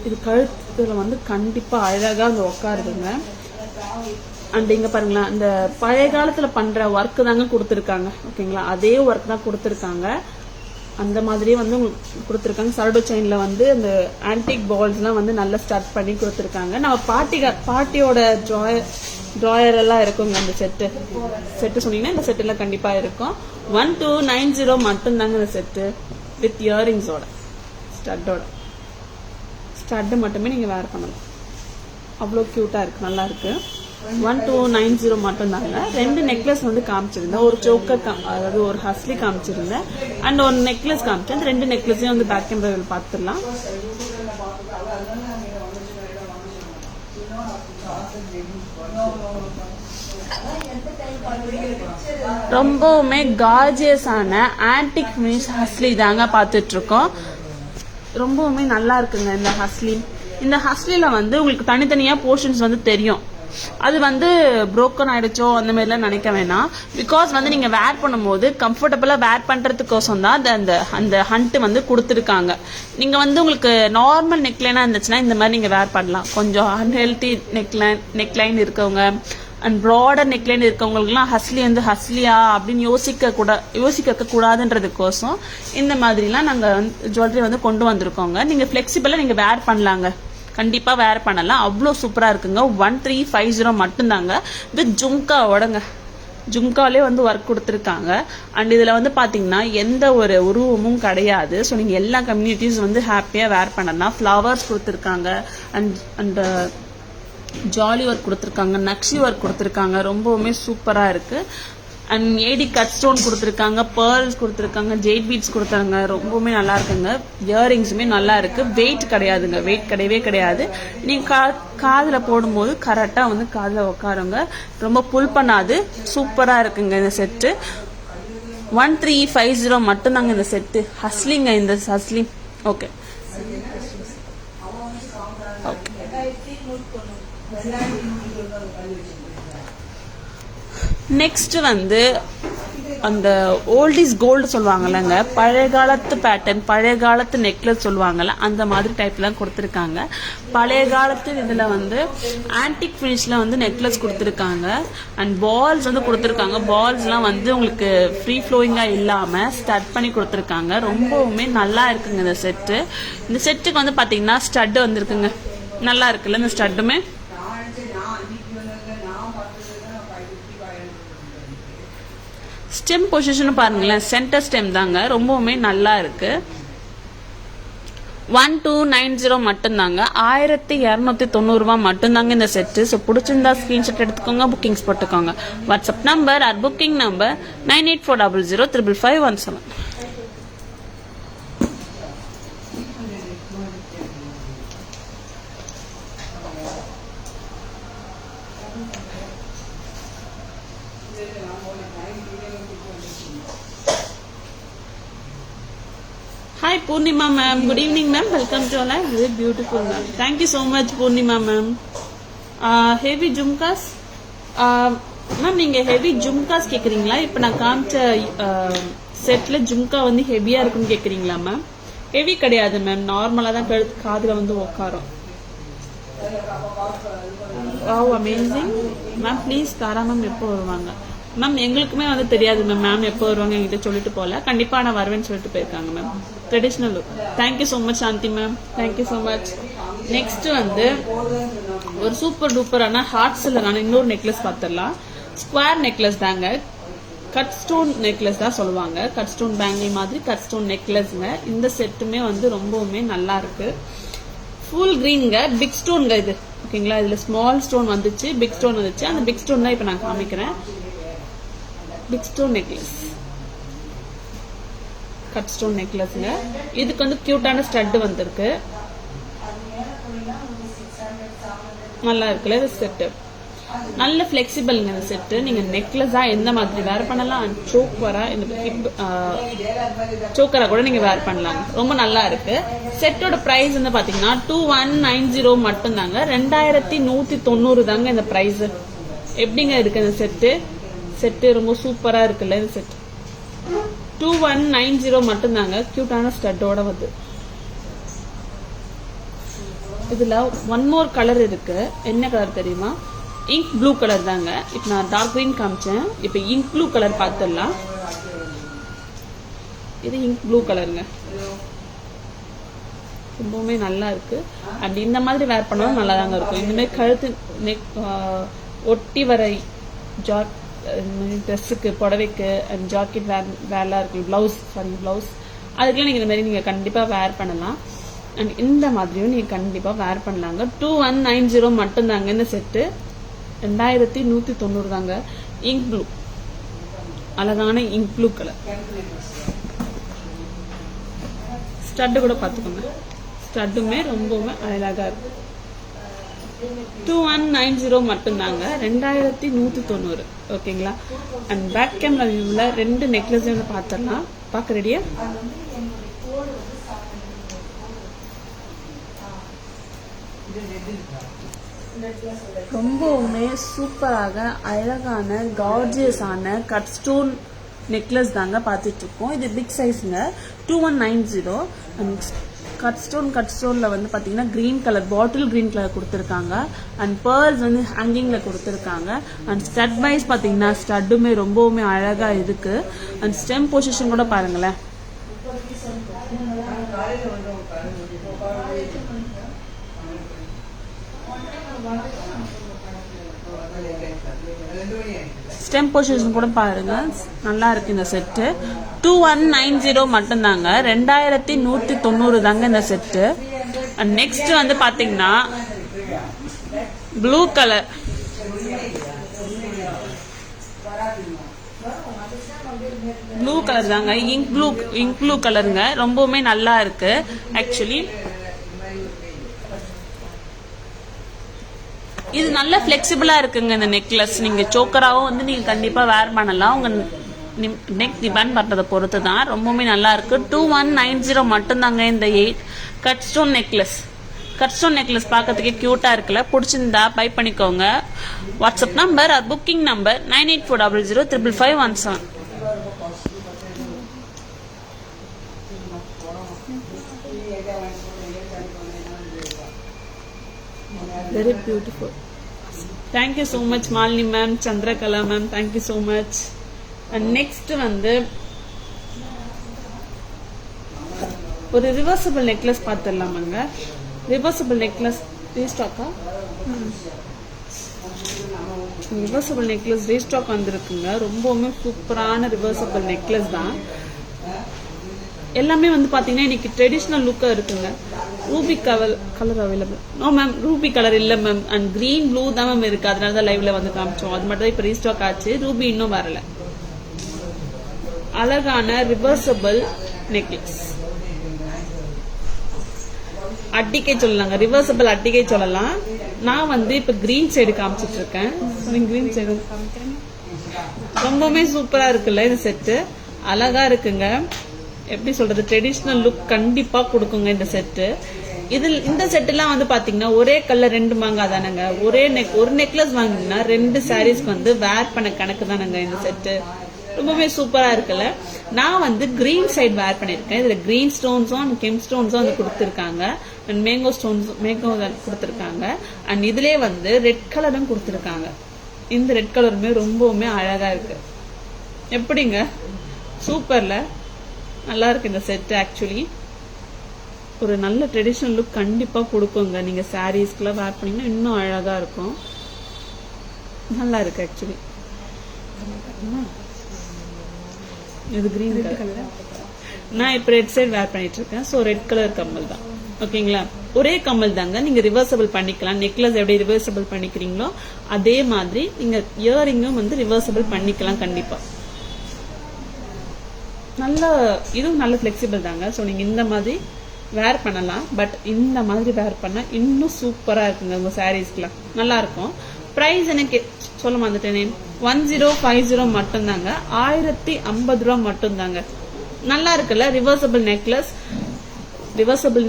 இது கழுத்துல வந்து கண்டிப்பா அழகா வந்து உட்காருதுங்க. அண்ட் இங்க பாருங்களேன், இந்த பழைய காலத்துல பண்ற ஒர்க் தாங்க கொடுத்துருக்காங்க. ஓகேங்களா, அதே ஒர்க் தான் கொடுத்துருக்காங்க. அந்த மாதிரியே வந்து உங்களுக்கு கொடுத்துருக்காங்க. சரடு செயின்ல வந்து அந்த ஆன்டிக் பால்ஸ் எல்லாம் வந்து நல்லா ஸ்டார்ட் பண்ணி கொடுத்துருக்காங்க. நம்ம பாட்டியோட ட்ராயர் எல்லாம் இருக்குங்க. அந்த செட்டு சொன்னீங்கன்னா இந்த செட்டு எல்லாம் கண்டிப்பா இருக்கும். 1290 மட்டும் தாங்க இந்த செட்டு வித் இயரிங்ஸோட ஸ்டட் மட்டுமே நீங்க வேர் பண்ணலாம். அவ்வளோ கியூட்டா இருக்கு, நல்லா இருக்கு. 1290 மட்டும் தாங்க. 2 நெக்லஸ் வந்து காமிச்சிருந்தேன். ஒரு சோக்கர் அதாவது ஒரு ஹஸ்லி காமிச்சிருந்தேன் அண்ட் ஒரு நெக்லஸ் காமிச்சேன். 2 நெக்லஸையும் வந்து பேக் கேமராவில் பார்த்துடலாம். ரொம்பவுமே கார்ஜியஸான ஆன்டிக் ஃபினிஷ் ஹஸ்லி தாங்க பார்த்துட்டு இருக்கோம். ரொம்பவுமே நல்லா இருக்குங்க இந்த ஹஸ்லி. இந்த ஹஸ்லில வந்து உங்களுக்கு தனித்தனியா போர்ஷன்ஸ் வந்து தெரியும். அது வந்து புரோக்கன் ஆயிடுச்சோ அந்த மாதிரிலாம் நினைக்க வேணாம். பிகாஸ் வந்து நீங்க வேர் பண்ணும்போது கம்ஃபர்டபுளா வேர் பண்றதுக்கோசம் தான் அந்த ஹண்ட் வந்து கொடுத்துருக்காங்க. நீங்க வந்து உங்களுக்கு நார்மல் நெக்லைனா இருந்துச்சுன்னா இந்த மாதிரி நீங்க வேர் பண்ணலாம். கொஞ்சம் அன்ஹெல்தி நெக்லைன் இருக்கவங்க அண்ட் ப்ராடர் நெக்லைன் இருக்கவங்களுக்குலாம் ஹஸ்லி வந்து ஹஸ்லியா அப்படின்னு யோசிக்க கூடாதுன்றதுக்கோசம் இந்த மாதிரிலாம் நாங்க ஜுவல்லரி வந்து கொண்டு வந்திருக்கோங்க. நீங்க பிளெக்சிபிளா நீங்க வேர் பண்ணலாங்க, கண்டிப்பா வேர் பண்ணலாம். அவ்வளோ சூப்பரா இருக்குங்க. 1350 மட்டும்தாங்க வித் ஜும்காவோடங்க. ஜும்காலே வந்து ஒர்க் கொடுத்துருக்காங்க. அண்ட் இதுல வந்து பாத்தீங்கன்னா எந்த ஒரு உருவமும் கிடையாது. ஸோ நீங்க எல்லா கம்யூனிட்டிஸ் வந்து ஹாப்பியா வேர் பண்ணலாம். ஃபிளவர்ஸ் கொடுத்துருக்காங்க அண்ட் ஜாலி ஒர்க் கொடுத்துருக்காங்க, நக்ஷி ஒர்க் கொடுத்துருக்காங்க. ரொம்பவுமே சூப்பரா இருக்கு. அண்ட் ஏடி கட் ஸ்டோன் கொடுத்துருக்காங்க, பேர்ல்ஸ் கொடுத்துருக்காங்க, ஜெய்ட் பீட்ஸ் கொடுத்தாங்க. ரொம்பவுமே நல்லா இருக்குங்க. இயரிங்ஸுமே நல்லா இருக்கு. வெயிட் கிடையாதுங்க, வெயிட் கிடையவே கிடையாது. நீங்க காதுல போடும்போது கரெக்டா வந்து காதுல உட்காருங்க. ரொம்ப புல் பண்ணாது. சூப்பரா இருக்குங்க இந்த செட்டு. 1350 மட்டும் தாங்க இந்த செட்டு. ஹஸ்லிங்க இந்த ஹஸ்லி. Okay okay. நெக்ஸ்ட் வந்து அந்த ஓல்ட் இஸ் கோல்டு சொல்லுவாங்கல்லங்க, பழைய காலத்து பேட்டர்ன், பழைய காலத்து நெக்லஸ் சொல்லுவாங்கல்ல, அந்த மாதிரி டைப்லாம் கொடுத்துருக்காங்க. பழைய காலத்து இதில் வந்து ஆன்டிக் ஃபினிஷ்ல வந்து நெக்லஸ் கொடுத்துருக்காங்க அண்ட் பால்ஸ் வந்து கொடுத்துருக்காங்க. பால்ஸ்லாம் வந்து உங்களுக்கு ஃப்ரீ ஃப்ளோயிங்காக இல்லாமல் ஸ்டட் பண்ணி கொடுத்துருக்காங்க. ரொம்பவுமே நல்லா இருக்குங்க இந்த செட்டு. இந்த செட்டுக்கு வந்து பார்த்தீங்கன்னா ஸ்டட் வந்துருக்குங்க. நல்லா இருக்குல்ல இந்த ஸ்டட்டுமே. ஸ்டெம் பொசிஷன் பாருங்களேன், சென்டர் ஸ்டெம் தாங்க. ரொம்பவுமே நல்லா இருக்கு. 1290 மட்டும்தாங்க. 1290 மட்டும்தாங்க இந்த செட்டு. ஸோ பிடிச்சிருந்தா ஸ்கிரீன்ஷாட் எடுத்துக்கோங்க, புக்கிங்ஸ் போட்டுக்கோங்க. WhatsApp number or booking number 9840055517. Hi Purnima ma'am, good evening ma'am, welcome to our live. Very beautiful ma'am, thank you so much Purnima ma'am. Heavy jumkas ma'am, நீங்க heavy jumkas கேக்குறீங்களா? இப்போ நான் காமிச்ச செட்ல ஜும்கா வந்து ஹெவியா இருக்குன்னு கேக்குறீங்களா மேம்? ஹெவி கிடையாது மேம், நார்மலா தான் காதுல வந்து உட்காரும். Wow, amazing ma'am. Please Tara ma'am எப்போ வருவாங்க மேம்? எங்களுக்குமே வந்து தெரியாது மேம் எப்போ வருவாங்க, என்கிட்ட சொல்லிட்டு போல. கண்டிப்பா நான் வருவேன்னு சொல்லிட்டு போயிருக்காங்க ma'am. Traditional look. Thank you so much Shanthi ma'am, thank you so much. Next வந்து ஒரு சூப்பர் டூப்பரான ஹார்ட் சில்லரான இன்னொரு நெக்லஸ் பார்த்துடலாம். ஸ்கொயர் நெக்லஸ் தாங்க, கட் ஸ்டோன் நெக்லஸ் தான் சொல்லுவாங்க. கட் ஸ்டோன் பேங்கிள் மாதிரி கட் ஸ்டோன் நெக்லஸ்ங்க. இந்த செட்டுமே வந்து ரொம்பவுமே நல்லா இருக்கு. ஃபுல் கிரீன்ங்க, பிக் ஸ்டோன்ங்க இது. ஓகேங்களா, இதுல ஸ்மால் ஸ்டோன் வந்துச்சு, பிக் ஸ்டோன் வந்துச்சு. அந்த பிக் ஸ்டோன் தான் இப்போ நான் காமிக்கிறேன். Big stone necklace, cut stone நெக்லஸ்ங்க. இதுக்கு வந்து கியூட்டான ஸ்டட் வந்திருக்கு. நல்லா இருக்குல்ல இது செட்டு. நல்ல ஃபிளெக்சிபிள்ங்க இந்த செட்டு. நீங்க நெக்லஸா எந்த மாதிரி வேர் பண்ணலாம், சோக்கரா இந்த சோக்கரா கூட நீங்க வேர் பண்ணலாம். ரொம்ப நல்லா இருக்கு. செட்டோட பிரைஸ் வந்து பாத்தீங்கன்னா 2190 மட்டும் தாங்க. 2190 தாங்க இந்த பிரைஸ். எப்படிங்க இருக்கு இந்த செட்டு ரொம்ப சூப்பரா இருக்குல்ல இந்த செட். 2190 மட்டும் தாங்க. கியூட்டான ஸ்டட்டோட வந்து இதுல ஒன் மோர் கலர் இருக்கு. என்ன கலர் தெரியுமா? இங்க் ப்ளூ கலர் தாங்க. இப்ப நான் டார்க் கிரீன் காமிச்சேன். இப்ப இங்க் ப்ளூ கலர் பார்த்துடலாம். இது இங்க் ப்ளூ கலருங்க. ரொம்பவுமே நல்லா இருக்கு. அண்ட் இந்த மாதிரி வேர் பண்ணாலும் நல்லா தாங்க இருக்கும். இந்த மாதிரி கழுத்து நெக் ஒட்டி வர ட்ரெஸ்ஸுக்கு, புடவைக்கு அண்ட் ஜாக்கெட் வேர்லாம் இருக்கு. பிளவுஸ் அதுக்கெல்லாம் நீங்க இந்த மாதிரி நீங்க கண்டிப்பா வேர் பண்ணலாம். அண்ட் இந்த மாதிரியும் நீங்க கண்டிப்பா வேர் பண்ணலாங்க. 2190 மட்டும் தாங்க இந்த செட்டு. 2190 தாங்க. இங்க் ப்ளூ, அழகான இங்க் ப்ளூ கலர். ஸ்டட்டு கூட பாத்துக்கோங்க. ஸ்டட்டுமே ரொம்பவுமே அழகா இருக்கு. 2190 மட்டும் தாங்க. 2190. ஓகேங்களா? அண்ட் பேக் கேமரா வியூல 2 நெக்லஸ் பாத்திரலாம். பாக்க ரெடியா? ரொம்பவுமே சூப்பராக அழகான கார்ஜியஸான கட் ஸ்டோன் நெக்லஸ் தாங்க பார்த்துட்டு இருக்கோம். இது பிக் சைஸ்ங்க. 2190. அண்ட் கட் ஸ்டோன்ல வந்து பாத்தீங்கன்னா green colour, bottle green colour கொடுத்துருக்காங்க. அண்ட் பேர்ல்ஸ் வந்து ஹேங்கிங்ல கொடுத்துருக்காங்க. அண்ட் ஸ்டட் வைஸ் பாத்தீங்கன்னா ஸ்டட்டுமே ரொம்பவுமே அழகா இருக்கு. அண்ட் ஸ்டெம் பொசிஷன் கூட பாருங்களேன். ஸ்டெம் பொசிஷன் கூட பாருங்க, நல்லா இருக்கு இந்த செட்டு. 2190 மட்டும் தாங்க. 2190 தாங்க இந்த செட்டு. நெக்ஸ்ட் வந்து பாத்தீங்கன்னா ப்ளூ கலர். தாங்க. இங்க் ப்ளூ கலருங்க. ரொம்பவுமே நல்லா இருக்கு ஆக்சுவலி. இது நல்ல பிளெக்சிபிளா இருக்குங்க இந்த நெக்லஸ். நீங்க சோக்கராவும் வந்து நீங்க கண்டிப்பா வேர் பண்ணலாம். உங்க நெக் டிபெண்ட் பண்றதை பொறுத்து தான். ரொம்பவுமே நல்லா இருக்கு. 2190 மட்டும் தாங்க இந்த கட் ஸ்டோன் நெக்லஸ் பார்க்கறதுக்கே கியூட்டா இருக்குல்ல. பிடிச்சிருந்தா பை பண்ணிக்கோங்க. WhatsApp number or booking number 9840055517. Very beautiful. Thank you so much Malini ma'am, Chandrakala ma'am. Thank you so much. And next வந்து ஒரு ரிவர்சிபிள் நெக்லஸ் பார்த்துடலாமாங்க. ரிவர்சிபிள் நெக்லஸ் ரீஸ்டாக்கா? ரிவர்சிபிள் நெக்லஸ் ரீஸ்டாக் வந்திருக்குங்க. ரொம்பவுமே சூப்பரான ரிவர்சிபிள் நெக்லஸ் தான். எல்லாமே வந்து பாத்தீங்கன்னா இன்னைக்கு ட்ரெடிஷனல் லுக்கா இருக்குங்க. Ruby colour available? No ma'am, ruby colour இல்ல மேம். அண்ட் கிரீன் ப்ளூ தான் மேம் இருக்கு. அதனாலதான் லைவ்ல வந்து காமிச்சோம். அது மட்டும் தான் இப்ப ரீஸ்டாக் ஆச்சு. ரூபி இன்னும் வரல. அழகான ரிவர்சபிள் நெக்லஸ். அட்டிக்கை சொல்லலாங்க. ரிவர்சபிள் அட்டிக்கை சொல்லலாம். நான் வந்து இப்ப கிரீன் சைடு காமிச்சிட்டு இருக்கேன். கிரீன் சைடு ரொம்பவுமே சூப்பரா இருக்குல்ல இந்த செட்டு. அழகா இருக்குங்க. எப்படி சொல்றது, ட்ரெடிஷனல் லுக் கண்டிப்பா கொடுக்குங்க இந்த செட்டு. இந்த செட் எல்லாம் வந்து பாத்தீங்கன்னா ஒரே கலர் 2 வாங்காதானங்க. ஒரு நெக்லஸ் வாங்கினா 2 சாரீஸ்க்கு வந்து வேர் பண்ண கணக்கு தானங்க இந்த செட்டு. ரொம்பவே சூப்பரா இருக்குல்ல. நான் வந்து கிரீன் சைடு வேர் பண்ணிருக்கேன். இதுல கிரீன் ஸ்டோன்ஸும் கெம் ஸ்டோன்ஸும் வந்து கொடுத்துருக்காங்க. அண்ட் மேங்கோ கொடுத்துருக்காங்க. அண்ட் இதுலயே வந்து ரெட் கலரும் கொடுத்துருக்காங்க. இந்த ரெட் கலருமே ரொம்பவுமே அழகா இருக்கு. எப்படிங்க, சூப்பர்ல, நல்லா இருக்கு இந்த செட். ஆக்சுவலி ஒரு நல்ல ட்ரெடிஷனல் லுக் கண்டிப்பா கொடுக்குங்க. நீங்க சாரீஸ்க்குலாம் வேர் பண்ணீங்கன்னா இன்னும் அழகா இருக்கும். நல்லா இருக்கு ஆக்சுவலி. இது கிரீன் கலர். நான் இப்ப ரெட் சைடு வேர் பண்ணிட்டு இருக்கேன். சோ ரெட் கலர் கம்மல் தான். ஓகேங்களா? ஒரே கம்மல் தாங்க. நீங்க ரிவர்சபிள் பண்ணிக்கலாம். நெக்லஸ் எப்படி ரிவர்சபிள் பண்ணிக்கிறீங்களோ அதே மாதிரி நீங்க இயரிங்கும் வந்து ரிவர்சபிள் பண்ணிக்கலாம் கண்டிப்பா. நல்ல இதுவும் நல்ல ஃபிளெக்சிபிள் தாங்க. ஸோ நீங்க இந்த மாதிரி வேர் பண்ணலாம். பட் இந்த மாதிரி வேர் பண்ணா இன்னும் சூப்பரா இருக்குங்க உங்க சாரீஸ்க்குலாம். நல்லா இருக்கும். பிரைஸ் எனக்கு சொல்ல மாட்டேனே 1050 மட்டும்தாங்க. 1050 ரூபா மட்டும்தாங்க. நல்லா இருக்குல்ல ரிவர்சபிள்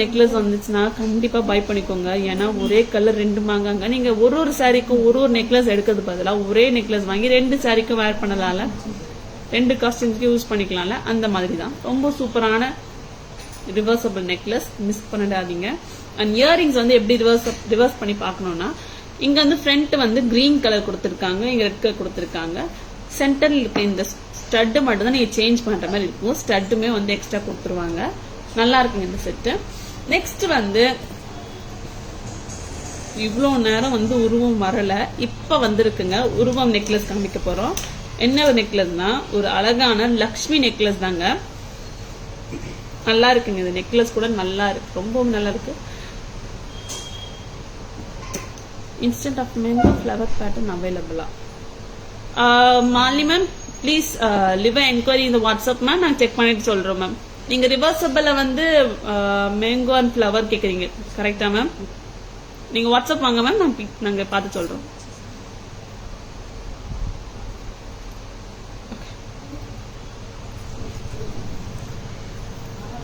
நெக்லஸ் வந்துச்சுன்னா கண்டிப்பா பை பண்ணிக்கோங்க. ஏன்னா ஒரே கலர் 2 வாங்காங்க. நீங்க ஒரு சாரிக்கும் ஒரு நெக்லஸ் எடுக்கிறது பதிலா ஒரே நெக்லஸ் வாங்கி 2 சாரிக்கும் வேர் பண்ணலாம்ல, 2 காஸ்டியூம்ஸ்க்கு யூஸ் பண்ணிக்கலாம்ல, அந்த மாதிரி தான். ரொம்ப சூப்பரான ரிவர்சபிள் நெக்லஸ், மிஸ் பண்ணிடாதீங்க. அண்ட் இயரிங்ஸ் வந்து எப்படி ரிவர்ஸ் பண்ணி பார்க்கணும்னா, இங்க வந்து ஃப்ரண்ட் வந்து கிரீன் கலர் கொடுத்துருக்காங்க, இங்க ரெட் கலர் கொடுத்துருக்காங்க. சென்டர்ல இருக்க இந்த ஸ்டட் மட்டும் தான் நீங்க சேஞ்ச் பண்ற மாதிரி இருக்கும். ஸ்டட்டுமே வந்து எக்ஸ்ட்ரா கொடுத்துருவாங்க. நல்லா இருக்குங்க இந்த செட்டு. நெக்ஸ்ட் வந்து இவ்வளவு நேரம் வந்து உருவம் வரல, இப்ப வந்திருக்குங்க உருவம் நெக்லஸ் காமிக்க போறோம். என்ன நெக்லஸ்னா ஒரு அழகான லக்ஷ்மி நெக்லஸ் தாங்க. நல்லா இருக்குங்க இந்த நெக்லஸ் கூட நல்லா இருக்கு, ரொம்பவும் நல்லா இருக்கு. Instant of mango flower pattern அவைலபிளா? Malini ma'am please leave enquiry இந்த வாட்ஸ்அப் மேம், நாங்க செக் பண்ணிட்டு சொல்றோம் மேம். நீங்க ரிவர்சபிள்ல வந்து மேங்கோ அண்ட் ஃபிளவர் கேக்குறீங்க, கரெக்டா மேம்? நீங்க வாட்ஸ்அப் வாங்க மேம், நாங்க பார்த்து சொல்றோம்.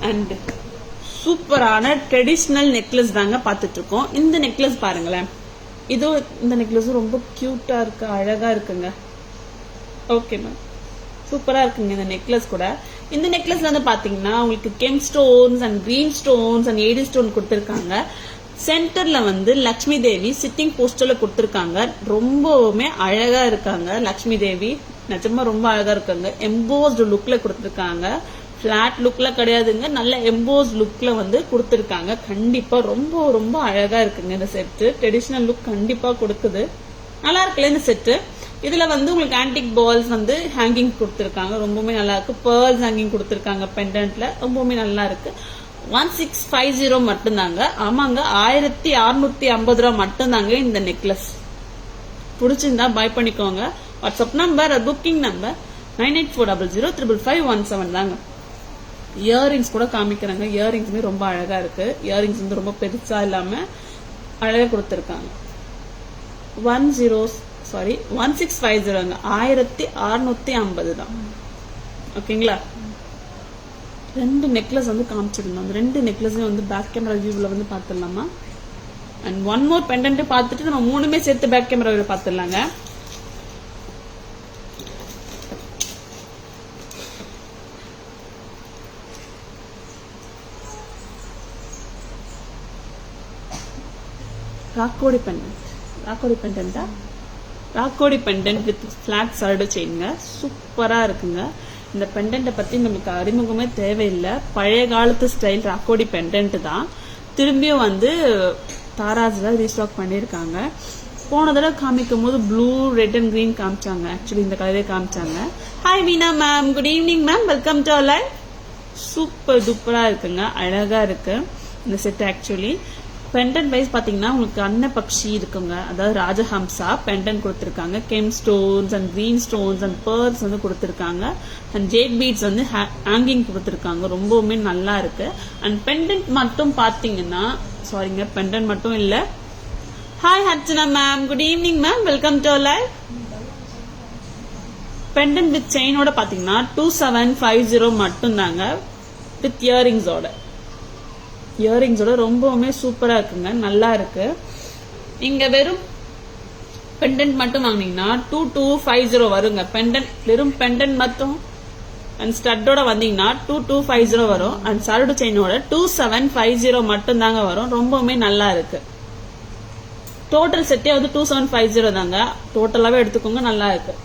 அண்ட் சூப்பரான ட்ரெடிஷனல் நெக்லஸ் தாங்க பார்த்துட்டு இருக்கோம். இந்த நெக்லஸ் பாருங்களேன், இந்த நெக்லஸும் ரொம்ப கியூட்டா இருக்கு, அழகா இருக்குங்க. ஓகே மேம், சூப்பரா இருக்குங்க இந்த நெக்லஸ் கூட. இந்த நெக்லஸ்ல வந்து பாத்தீங்கன்னா உங்களுக்கு gem stones and green stones and AD stone கொடுத்திருக்காங்க. சென்டர்ல வந்து லக்ஷ்மி தேவி சிட்டிங் போஸ்டர்ல கொடுத்திருக்காங்க. ரொம்பவுமே அழகா இருக்காங்க லக்ஷ்மி தேவி, நிஜமா ரொம்ப அழகா இருக்காங்க. எம்போஸ்டு லுக்ல கொடுத்திருக்காங்க, பிளாட் லுக்ல கிடையாதுங்க, நல்ல எம்போஸ் லுக்ல வந்து கொடுத்திருக்காங்க. கண்டிப்பா ரொம்ப ரொம்ப அழகா இருக்குங்க இந்த செட்டு. ட்ரெடிஷனல் லுக் கண்டிப்பா கொடுக்குது, நல்லா இருக்குல்ல இந்த செட்டு. இதுல வந்து உங்களுக்கு ஆன்டிக் பால்ஸ் வந்து ஹேங்கிங் கொடுத்திருக்காங்க, ரொம்பவுமே நல்லா இருக்கு. பேர்ல்ஸ் ஹேங்கிங் கொடுத்திருக்காங்க பெண்டன்ட்ல, ரொம்பவுமே நல்லா இருக்கு. 1650 மட்டும்தாங்க. ஆமாங்க, 1650 ரூபா மட்டும்தாங்க இந்த நெக்லஸ். பிடிச்சிருந்தா பை பண்ணிக்கோங்க. வாட்ஸ்அப் நம்பர் புக்கிங் நம்பர் 9840055517 தாங்க. இயரிங்ஸ் கூட காமிக்கிறாங்க. இயரிங்ஸுமே ரொம்ப அழகா இருக்கு. இயரிங்ஸ் வந்து ரொம்ப பெருசா இல்லாம அழகா கொடுத்திருக்காங்க. 1650 1650 தான். ஓகேங்களா? 2 நெக்லஸ் வந்து காமிச்சிருந்தோம். அந்த 2 நெக்லஸையும் வந்து பேக் கேமரா வியூல வந்து பாத்துடலாமா? அண்ட் ஒன் மோர் பெண்டன்ட் பார்த்துட்டு நம்ம 3மே சேர்த்து பேக் கேமரா வியூல பாத்துடலாங்க. ராக்கோடி பெண்டன்ட் வித் பிளாட் சரடு செயின்ங்க, சூப்பரா இருக்குங்க. இந்த பெண்டன்ட்டை பத்தி நமக்கு அறிமுகமே தேவையில்லை. பழைய காலத்து ஸ்டைல் ராக்கோடி பெண்டன்ட் தான். திரும்பியும் வந்து தாராஜ்ல ரீஸ்டாக் பண்ணிருக்காங்க. போன தடவை காமிக்கும் போது ப்ளூ, ரெட் அண்ட் கிரீன் காமிச்சாங்க. ஆக்சுவலி இந்த கலரே காமிச்சாங்க. Hi Veena ma'am, good evening ma'am, welcome to live. Super டூப்பரா இருக்குங்க, அழகா இருக்கு இந்த செட். ஆக்சுவலி பெண்டன்ட் வைஸ் பாத்தீங்கன்னா உங்களுக்கு அன்னபக்ஷி இருக்குங்க, அதாவது ராஜஹம்சா பெண்டன்ட் கொடுத்திருக்காங்க. Gem stones and green stones and pearls வந்து கொடுத்திருக்காங்க. அண்ட் ஜேட் பீட்ஸ் வந்து ஹேங்கிங் கொடுத்திருக்காங்க. ரொம்பவுமே நல்லா இருக்கு. அண்ட் பெண்டன்ட் மட்டும் பாத்தீங்கன்னா, சாரிங்க, பெண்டன்ட் மட்டும் இல்ல. Hi Harchana ma'am, good evening ma'am, welcome to live. Pendant with செயினோட பாத்தீங்கன்னா 2750 மட்டும் தாங்க, வித் இயரிங்ஸோட. இயரிங்ஸோட ரொம்பவுமே சூப்பரா இருக்குங்க, நல்லா இருக்கு. நீங்க வெறும் பெண்டன்ட் மட்டும் வாங்கினீங்கன்னா 2250 வருங்க. பெண்டன்ட் வெறும் பெண்டன்ட் மட்டும் அண்ட் ஸ்டட்டோட வந்தீங்கன்னா 2250 வரும். அண்ட் சரடு செயினோட 2750 மட்டும் தாங்க வரும். ரொம்பவுமே நல்லா இருக்கு. டோட்டல் செட்டே வந்து 2750 தாங்க. டோட்டலாவே எடுத்துக்கோங்க, நல்லா இருக்கு.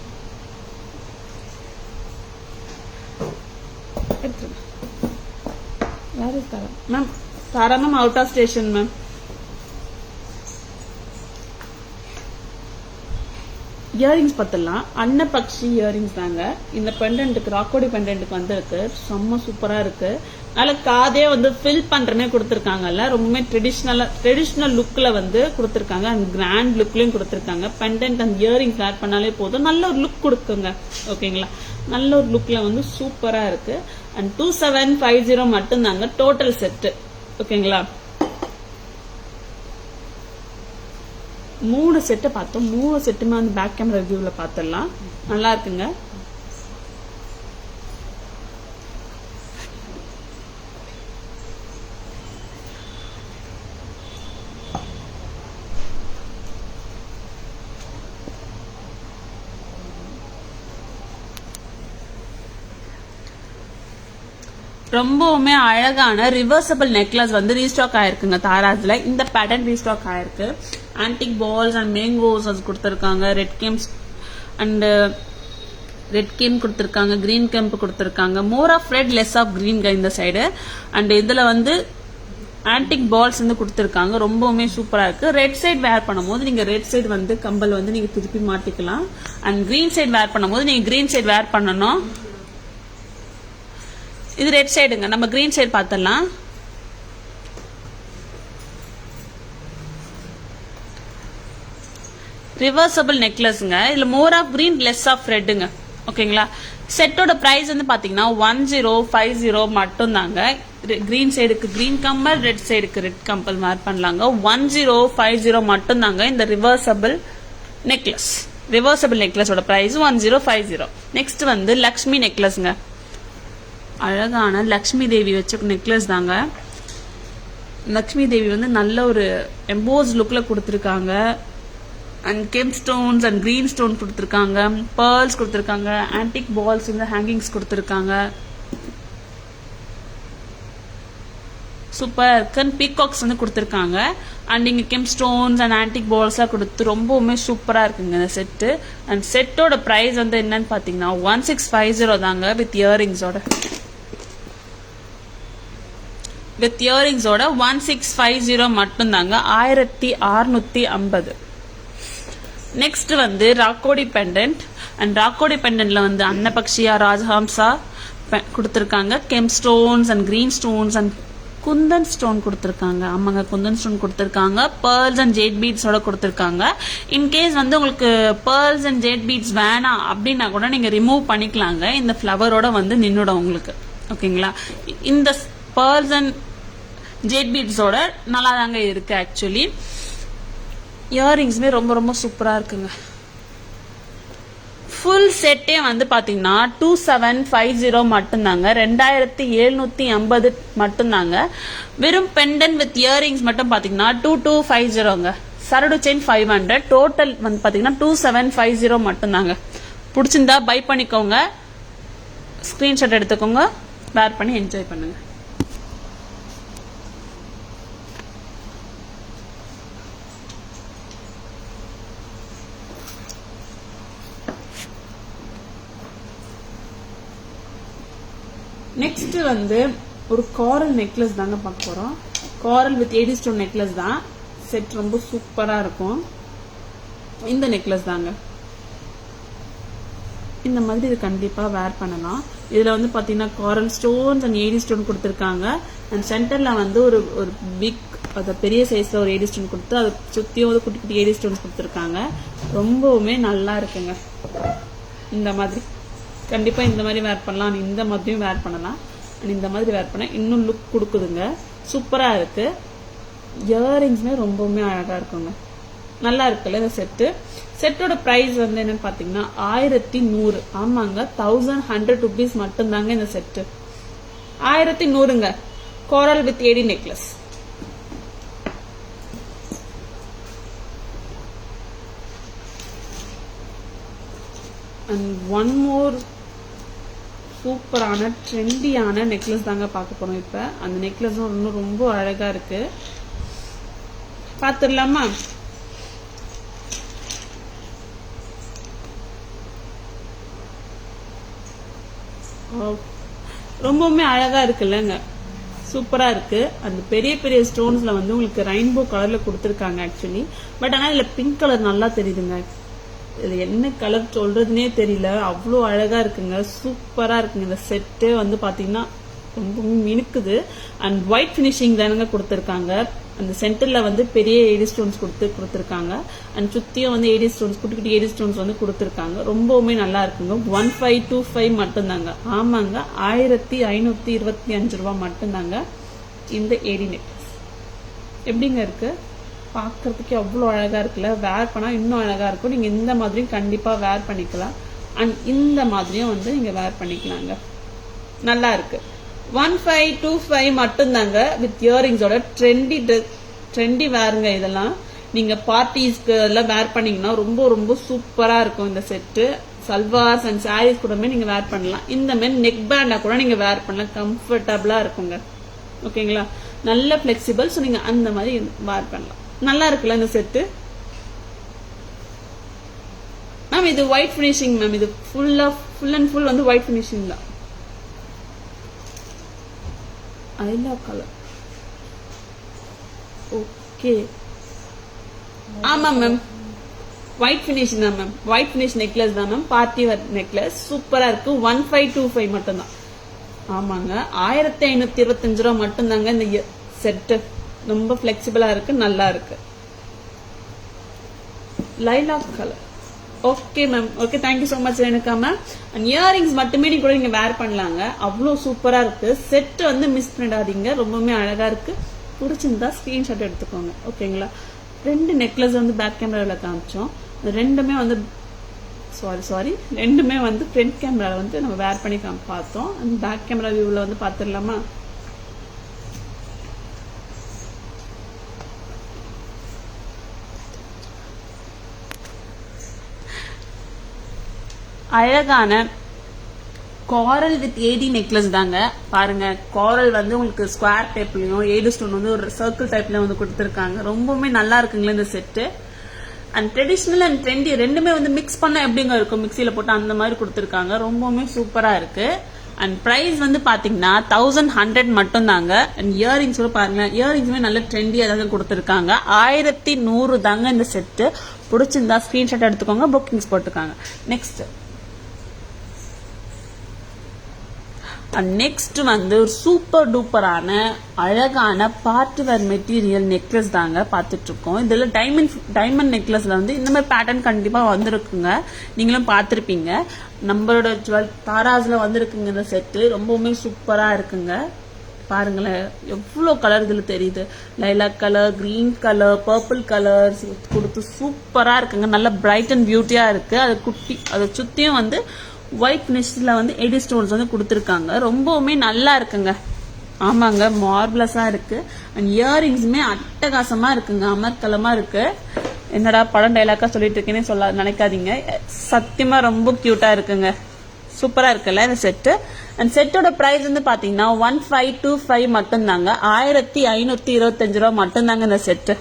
Ma'am Tara ma'am out of station ma'am. Earrings பார்த்தலாம், அன்னபக்ஷி இயரிங்ஸ் தாங்க. இந்த பெண்டன்ட்டுக்கு, ராக்கோடி பெண்டன்ட்டுக்கு வந்து செம்ம சூப்பரா இருக்கு. நல்ல காதே வந்து ஃபில் பண்றமே கொடுத்திருக்காங்கல்ல, ரொம்பவே ட்ரெடிஷனல் லுக்ல வந்து கொடுத்திருக்காங்க. அண்ட் கிராண்ட் லுக்லயும் கொடுத்திருக்காங்க. பெண்டன்ட் அண்ட் இயரிங்ஸ் ஆட் பண்ணாலே போதும், நல்ல ஒரு லுக் கொடுக்குங்க. ஓகேங்களா? நல்ல ஒரு லுக்ல வந்து சூப்பரா இருக்கு. அண்ட் 2750 மட்டும் தாங்க டோட்டல் செட்டு. ஓகேங்களா? 3 செட்டு பார்த்தோம். 3 செட்டுமே வந்து பேக் கேமரா ரிவ்யூல பார்த்துடலாம். நல்லா இருக்குங்க. ரொம்பவுமே அழகான ரிவர்சபிள் நெக்லஸ் வந்து ரீஸ்டாக் ஆயிருக்குங்க தாராஸ்ல. இந்த பேட்டர்ன் ரீஸ்டாக் ஆயிருக்கு. ஆன்டிக் பால்ஸ் அண்ட் மேங்கோஸ் அது கொடுத்துருக்காங்க. Red gems and red gem கொடுத்துருக்காங்க. கிரீன் கேம்ப் கொடுத்துருக்காங்க. More of red less of green இந்த சைடு. அண்ட் இதுல வந்து ஆன்டிக் பால்ஸ் வந்து கொடுத்துருக்காங்க. ரொம்பவுமே சூப்பரா இருக்கு. ரெட் சைடு வேர் பண்ணும்போது நீங்க ரெட் சைடு வந்து கம்பல் வந்து நீங்க திருப்பி மாட்டிக்கலாம். அண்ட் கிரீன் சைடு வேர் பண்ணும்போது நீங்க கிரீன் சைடு வேர் பண்ணணும். இது ரெட் சைடுங்க. நம்ம கிரீன் சைடு பார்த்தலாம். ரிவர்சபிள் நெக்லஸ்ங்க. இதுல more of green less of ரெட்டுங்க. ஓகேங்களா. செட்டோட பிரைஸ் வந்து பாத்தீங்கன்னா 1050 மட்டும் தாங்க. கிரீன் சைடுக்கு கிரீன் கம்பல், ரெட் சைடுக்கு ரெட் கம்பல் வேர் பண்ணலாங்க. 1050 மட்டும் தாங்க இந்த ரிவர்சபிள் நெக்லஸ். ரிவர்சபிள் நெக்லஸோட பிரைஸ் 1050. நெக்ஸ்ட் வந்து லக்ஷ்மி நெக்லஸ்ங்க. அழகான லக்ஷ்மி தேவி வச்ச நெக்லஸ் தாங்க. லக்ஷ்மி தேவி வந்து நல்ல ஒரு எம்போஸ் லுக்ல கொடுத்துருக்காங்க. And gem stones and green stone கொடுத்துருக்காங்க. பேர்ல்ஸ் கொடுத்துருக்காங்க. ஆன்டிக் பால்ஸ் இந்த ஹேங்கிங்ஸ் கொடுத்துருக்காங்க. சூப்பர் இருக்குன்னு பீகாக்ஸ் வந்து கொடுத்துருக்காங்க. அண்ட் இங்க கெம் ஸ்டோன்ஸ் அண்ட் ஆன்டிக் பால்ஸ்லாம் கொடுத்து ரொம்பவுமே சூப்பரா இருக்குங்க இந்த செட்டு. அண்ட் செட்டோட பிரைஸ் வந்து என்னன்னு பாத்தீங்கன்னா 1650 தாங்க வித் இயரிங்ஸோட. வித் இயரிங்ஸோட 1650 மட்டும் தாங்க. 1650. நெக்ஸ்ட் வந்து ராக்கோடி பெண்டன்ட். அண்ட் ராக்கோடி பெண்டன்ட்ல வந்து அன்னபக்ஷியா, ராஜஹம்சா கொடுத்துருக்காங்க. Gem stones and green stones and Kundan stone கொடுத்துருக்காங்க. ஆமாங்க, குந்தன் ஸ்டோன் கொடுத்துருக்காங்க. பேர்ல்ஸ் அண்ட் ஜேட் பீட்ஸோட கொடுத்துருக்காங்க. இன்கேஸ் வந்து உங்களுக்கு பேர்ல்ஸ் அண்ட் ஜேட் பீட்ஸ் வேணாம் அப்படின்னா கூட நீங்க ரிமூவ் பண்ணிக்கலாங்க. இந்த ஃபிளவரோட வந்து நின்னுடும் உங்களுக்கு. ஓகேங்களா. இந்த பேர்ல்ஸ் அண்ட் ஜேட் பீட்ஸோட நல்லா தாங்க இருக்கு. ஆக்சுவலி இயரிங்ஸ்மே ரொம்ப ரொம்ப சூப்பரா இருக்குங்க. ஃபுல் செட்டே வந்து பாத்தீங்கன்னா 2750 மட்டும்தாங்க. 2750 மட்டும்தாங்க. வெறும் பெண்டன் வித் இயரிங்ஸ் மட்டும் பாத்தீங்கன்னா 2250ங்க. சரடு செயின் 500. டோட்டல் வந்து பாத்தீங்கன்னா 2750 மட்டும்தாங்க. பிடிச்சிருந்தா பை பண்ணிக்கோங்க. ஸ்கிரீன்ஷாட் எடுத்துக்கோங்க. வேர் பண்ணி என்ஜாய் பண்ணுங்க. நெக்ஸ்ட் வந்து ஒரு காரல் நெக்லஸ் தாங்க பார்க்க போறோம். காரல் வித் ஏடி ஸ்டோன் நெக்லஸ் தான். செட் ரொம்ப சூப்பரா இருக்கும். இந்த நெக்லஸ் தாங்க. இந்த மாதிரி இது கண்டிப்பா வேர் பண்ணலாம். இதுல வந்து பாத்தீங்கன்னா காரல் ஸ்டோன்ஸ் அண்ட் ஏடி ஸ்டோன் கொடுத்துருக்காங்க. அண்ட் சென்டர்ல வந்து ஒரு பிக் பெரிய சைஸ்ல ஒரு ஏடி ஸ்டோன் கொடுத்து அதை சுத்தியும் ஒரு குட்டி குட்டி ஏடி ஸ்டோன்ஸ் கொடுத்துருக்காங்க. ரொம்பவுமே நல்லா இருக்குங்க. இந்த மாதிரி கண்டிப்பா இந்த மாதிரி வேர் பண்ணலாம். இந்த மாதிரியும் வேர் பண்ணலாம். இந்த மாதிரி வேர் பண்ண இன்னும் லுக் கொடுக்குதுங்க. சூப்பரா இருக்கு. இயரிங்ஸ்மே ரொம்பவுமே அழகா இருக்குங்க. நல்லா இருக்குல்ல இந்த செட்டு. செட்டோட பிரைஸ் வந்து என்னன்னு பாத்தீங்கன்னா 1100. ஆமாங்க, 1100 rupees மட்டும் தாங்க இந்த செட்டு. 1100ங்க. Coral with AD necklace. And one more சூப்பரான ட்ரெண்டியான நெக்லஸ் தாங்க பார்க்க போறோம். இப்ப அந்த நெக்லஸும் இன்னும் ரொம்ப அழகா இருக்கு. பாத்துடலாமா? ரொம்பவுமே அழகா இருக்குல்லங்க. சூப்பரா இருக்கு. அந்த பெரிய பெரிய ஸ்டோன்ஸ்ல வந்து உங்களுக்கு ரெயின்போ கலர்ல கொடுத்துருக்காங்க ஆக்சுவலி. பட் ஆனா இதுல பிங்க் கலர் நல்லா தெரியுதுங்க. இதுல என்ன கலர் சொல்றதுனே தெரியல. அவ்வளோ அழகா இருக்குங்க. சூப்பரா இருக்குங்க. இந்த செட்டு வந்து பாத்தீங்கன்னா ரொம்ப மினுக்குது. அண்ட் ஒயிட் பினிஷிங் தானுங்க கொடுத்துருக்காங்க. அந்த சென்டர்ல வந்து பெரிய ஏடி ஸ்டோன்ஸ் கொடுத்துருக்காங்க. அண்ட் சுத்தியும் வந்து ஏடி ஸ்டோன்ஸ், குட்டி குட்டி ஏடி ஸ்டோன்ஸ் வந்து கொடுத்துருக்காங்க. ரொம்பவுமே நல்லா இருக்குங்க. 1525 மட்டும்தாங்க. ஆமாங்க, 1525 ரூபாய் மட்டும்தாங்க இந்த ஏடி நெக்லஸ். எப்படிங்க இருக்கு பார்க்கறதுக்கு அவ்வளோ அழகா இருக்குல்ல. வேர் பண்ணா இன்னும் அழகா இருக்கும். நீங்க இந்த மாதிரியும் கண்டிப்பா வேர் பண்ணிக்கலாம். அண்ட் இந்த மாதிரியும் வந்து நீங்க வேர் பண்ணிக்கலாங்க. நல்லா இருக்கு. 1525 மட்டும்தாங்க வித் இயரிங்ஸோட ட்ரெண்டி வேருங்க. இதெல்லாம் நீங்க பார்ட்டிஸ்க்கு எல்லாம் வேர் பண்ணீங்கன்னா ரொம்ப ரொம்ப சூப்பரா இருக்கும் இந்த செட்டு. சல்வார்ஸ் அண்ட் சாரீஸ் கூடமே நீங்க வேர் பண்ணலாம். இந்த மாதிரி நெக் பேண்டா கூட நீங்க வேர் பண்ணலாம். கம்ஃபர்டபுளா இருக்குங்க. ஓகேங்களா, நல்ல பிளெக்சிபிள். ஸோ நீங்க அந்த மாதிரி வேர் பண்ணலாம். நல்லா இருக்குல்ல இந்த செட்டு மேம். இது ஒயிட் பினிஷிங் மேம். இது ஃபுல் அண்ட் ஃபுல் வந்து ஒயிட் பினிஷிங் தான். I love colour. ஓகே, ஆமா மேம், ஒயிட் பினிஷ் தான் மேம். ஒயிட் பினிஷ் நெக்லஸ் தான் மேம். பார்ட்டி வேர் நெக்லஸ் சூப்பரா இருக்கு. 1525 மட்டும்தான். ஆமாங்க, 1525 ரூபா மட்டும்தாங்க இந்த செட்டு. ரொம்ப பிளெக்சிபிளா இருக்கு, நல்லா இருக்கு. Lilac colour. Okay ma'am. Okay, thank you so much Renuka ma'am. And earrings மட்டுமே நீங்க கூட நீங்க வேர் பண்ணலாங்க. அவ்வளோ சூப்பரா இருக்கு. செட் வந்து மிஸ் பண்ணிடாதீங்க. ரொம்பவுமே அழகா இருக்கு. பிடிச்சிருந்தா ஸ்கிரீன்ஷாட் எடுத்துக்கோங்க. ஓகேங்களா, 2 நெக்லஸ் வந்து பேக் கேமராவில் காமிச்சோம். ரெண்டுமே வந்து ரெண்டுமே வந்து ஃப்ரண்ட் கேமராவில் வந்து நம்ம வேர் பண்ணி பார்த்தோம். அந்த பேக் கேமரா வியூவில் வந்து பார்த்துடலாமா? அழகான காரல் வித் ஏடி நெக்லஸ் தாங்க. பாருங்க, காரல் வந்து உங்களுக்கு ஸ்கொயர் டைப்லயும் ஏடி ஸ்டோன் வந்து ஒரு சர்க்கிள் டைப்லயும் வந்து கொடுத்துருக்காங்க. ரொம்பவுமே நல்லா இருக்குங்களா இந்த set. And traditional and trendy ரெண்டுமே வந்து மிக்ஸ் பண்ண எப்படிங்க இருக்கும், மிக்சியில போட்டு அந்த மாதிரி கொடுத்துருக்காங்க. ரொம்பவுமே சூப்பரா இருக்கு. அண்ட் பிரைஸ் வந்து பாத்தீங்கன்னா 1100 மட்டும் தாங்க. அண்ட் இயரிங்ஸ் கூட பாருங்க, இயரிங்ஸுமே நல்ல ட்ரெண்டியா தான் கொடுத்துருக்காங்க. 1100 தாங்க இந்த செட்டு. பிடிச்சிருந்தா ஸ்கிரீன்ஷாட் எடுத்துக்கோங்க, புக்கிங்ஸ் போட்டுக்காங்க. நெக்ஸ்ட் வந்து ஒரு சூப்பர் டூப்பரான அழகான பார்ட்டி வேர் மெட்டீரியல் நெக்லஸ் தாங்க பார்த்துட்டு இருக்கோம். இதுல டைமண்ட் நெக்லஸ்ல வந்து இந்த மாதிரி பேட்டர்ன் கண்டிப்பா வந்திருக்குங்க. நீங்களும் பார்த்திருப்பீங்க. நம்மளோட தாராஸ்ல வந்திருக்குங்க இந்த செட்டு. ரொம்பவுமே சூப்பரா இருக்குங்க. பாருங்களேன், எவ்வளோ கலர் இதுல தெரியுது. Lilac colour, green colour, purple colour கொடுத்து சூப்பரா இருக்குங்க. நல்ல பிரைட் அண்ட் பியூட்டியா இருக்கு. அதை சுத்தியும் வந்து ஒயிட் பினிஷ்ல வந்து எடி ஸ்டோன்ஸ் வந்து கொடுத்துருக்காங்க. ரொம்பவுமே நல்லா இருக்குங்க. ஆமாங்க, மார்பிளஸா இருக்கு. அண்ட் இயரிங்ஸுமே அட்டகாசமா இருக்குங்க. அமர்க்கலமா இருக்கு. என்னடா படம் டைலாக்கா சொல்லிட்டு இருக்கேன்னு சொல்ல நினைக்காதீங்க. சத்தியமா ரொம்ப கியூட்டா இருக்குங்க. சூப்பரா இருக்குல்ல இந்த செட்டு. அண்ட் செட்டோட பிரைஸ் வந்து பாத்தீங்கன்னா 1525 மட்டும் தாங்க. 1525 ரூபா மட்டும் தாங்க இந்த செட்டு.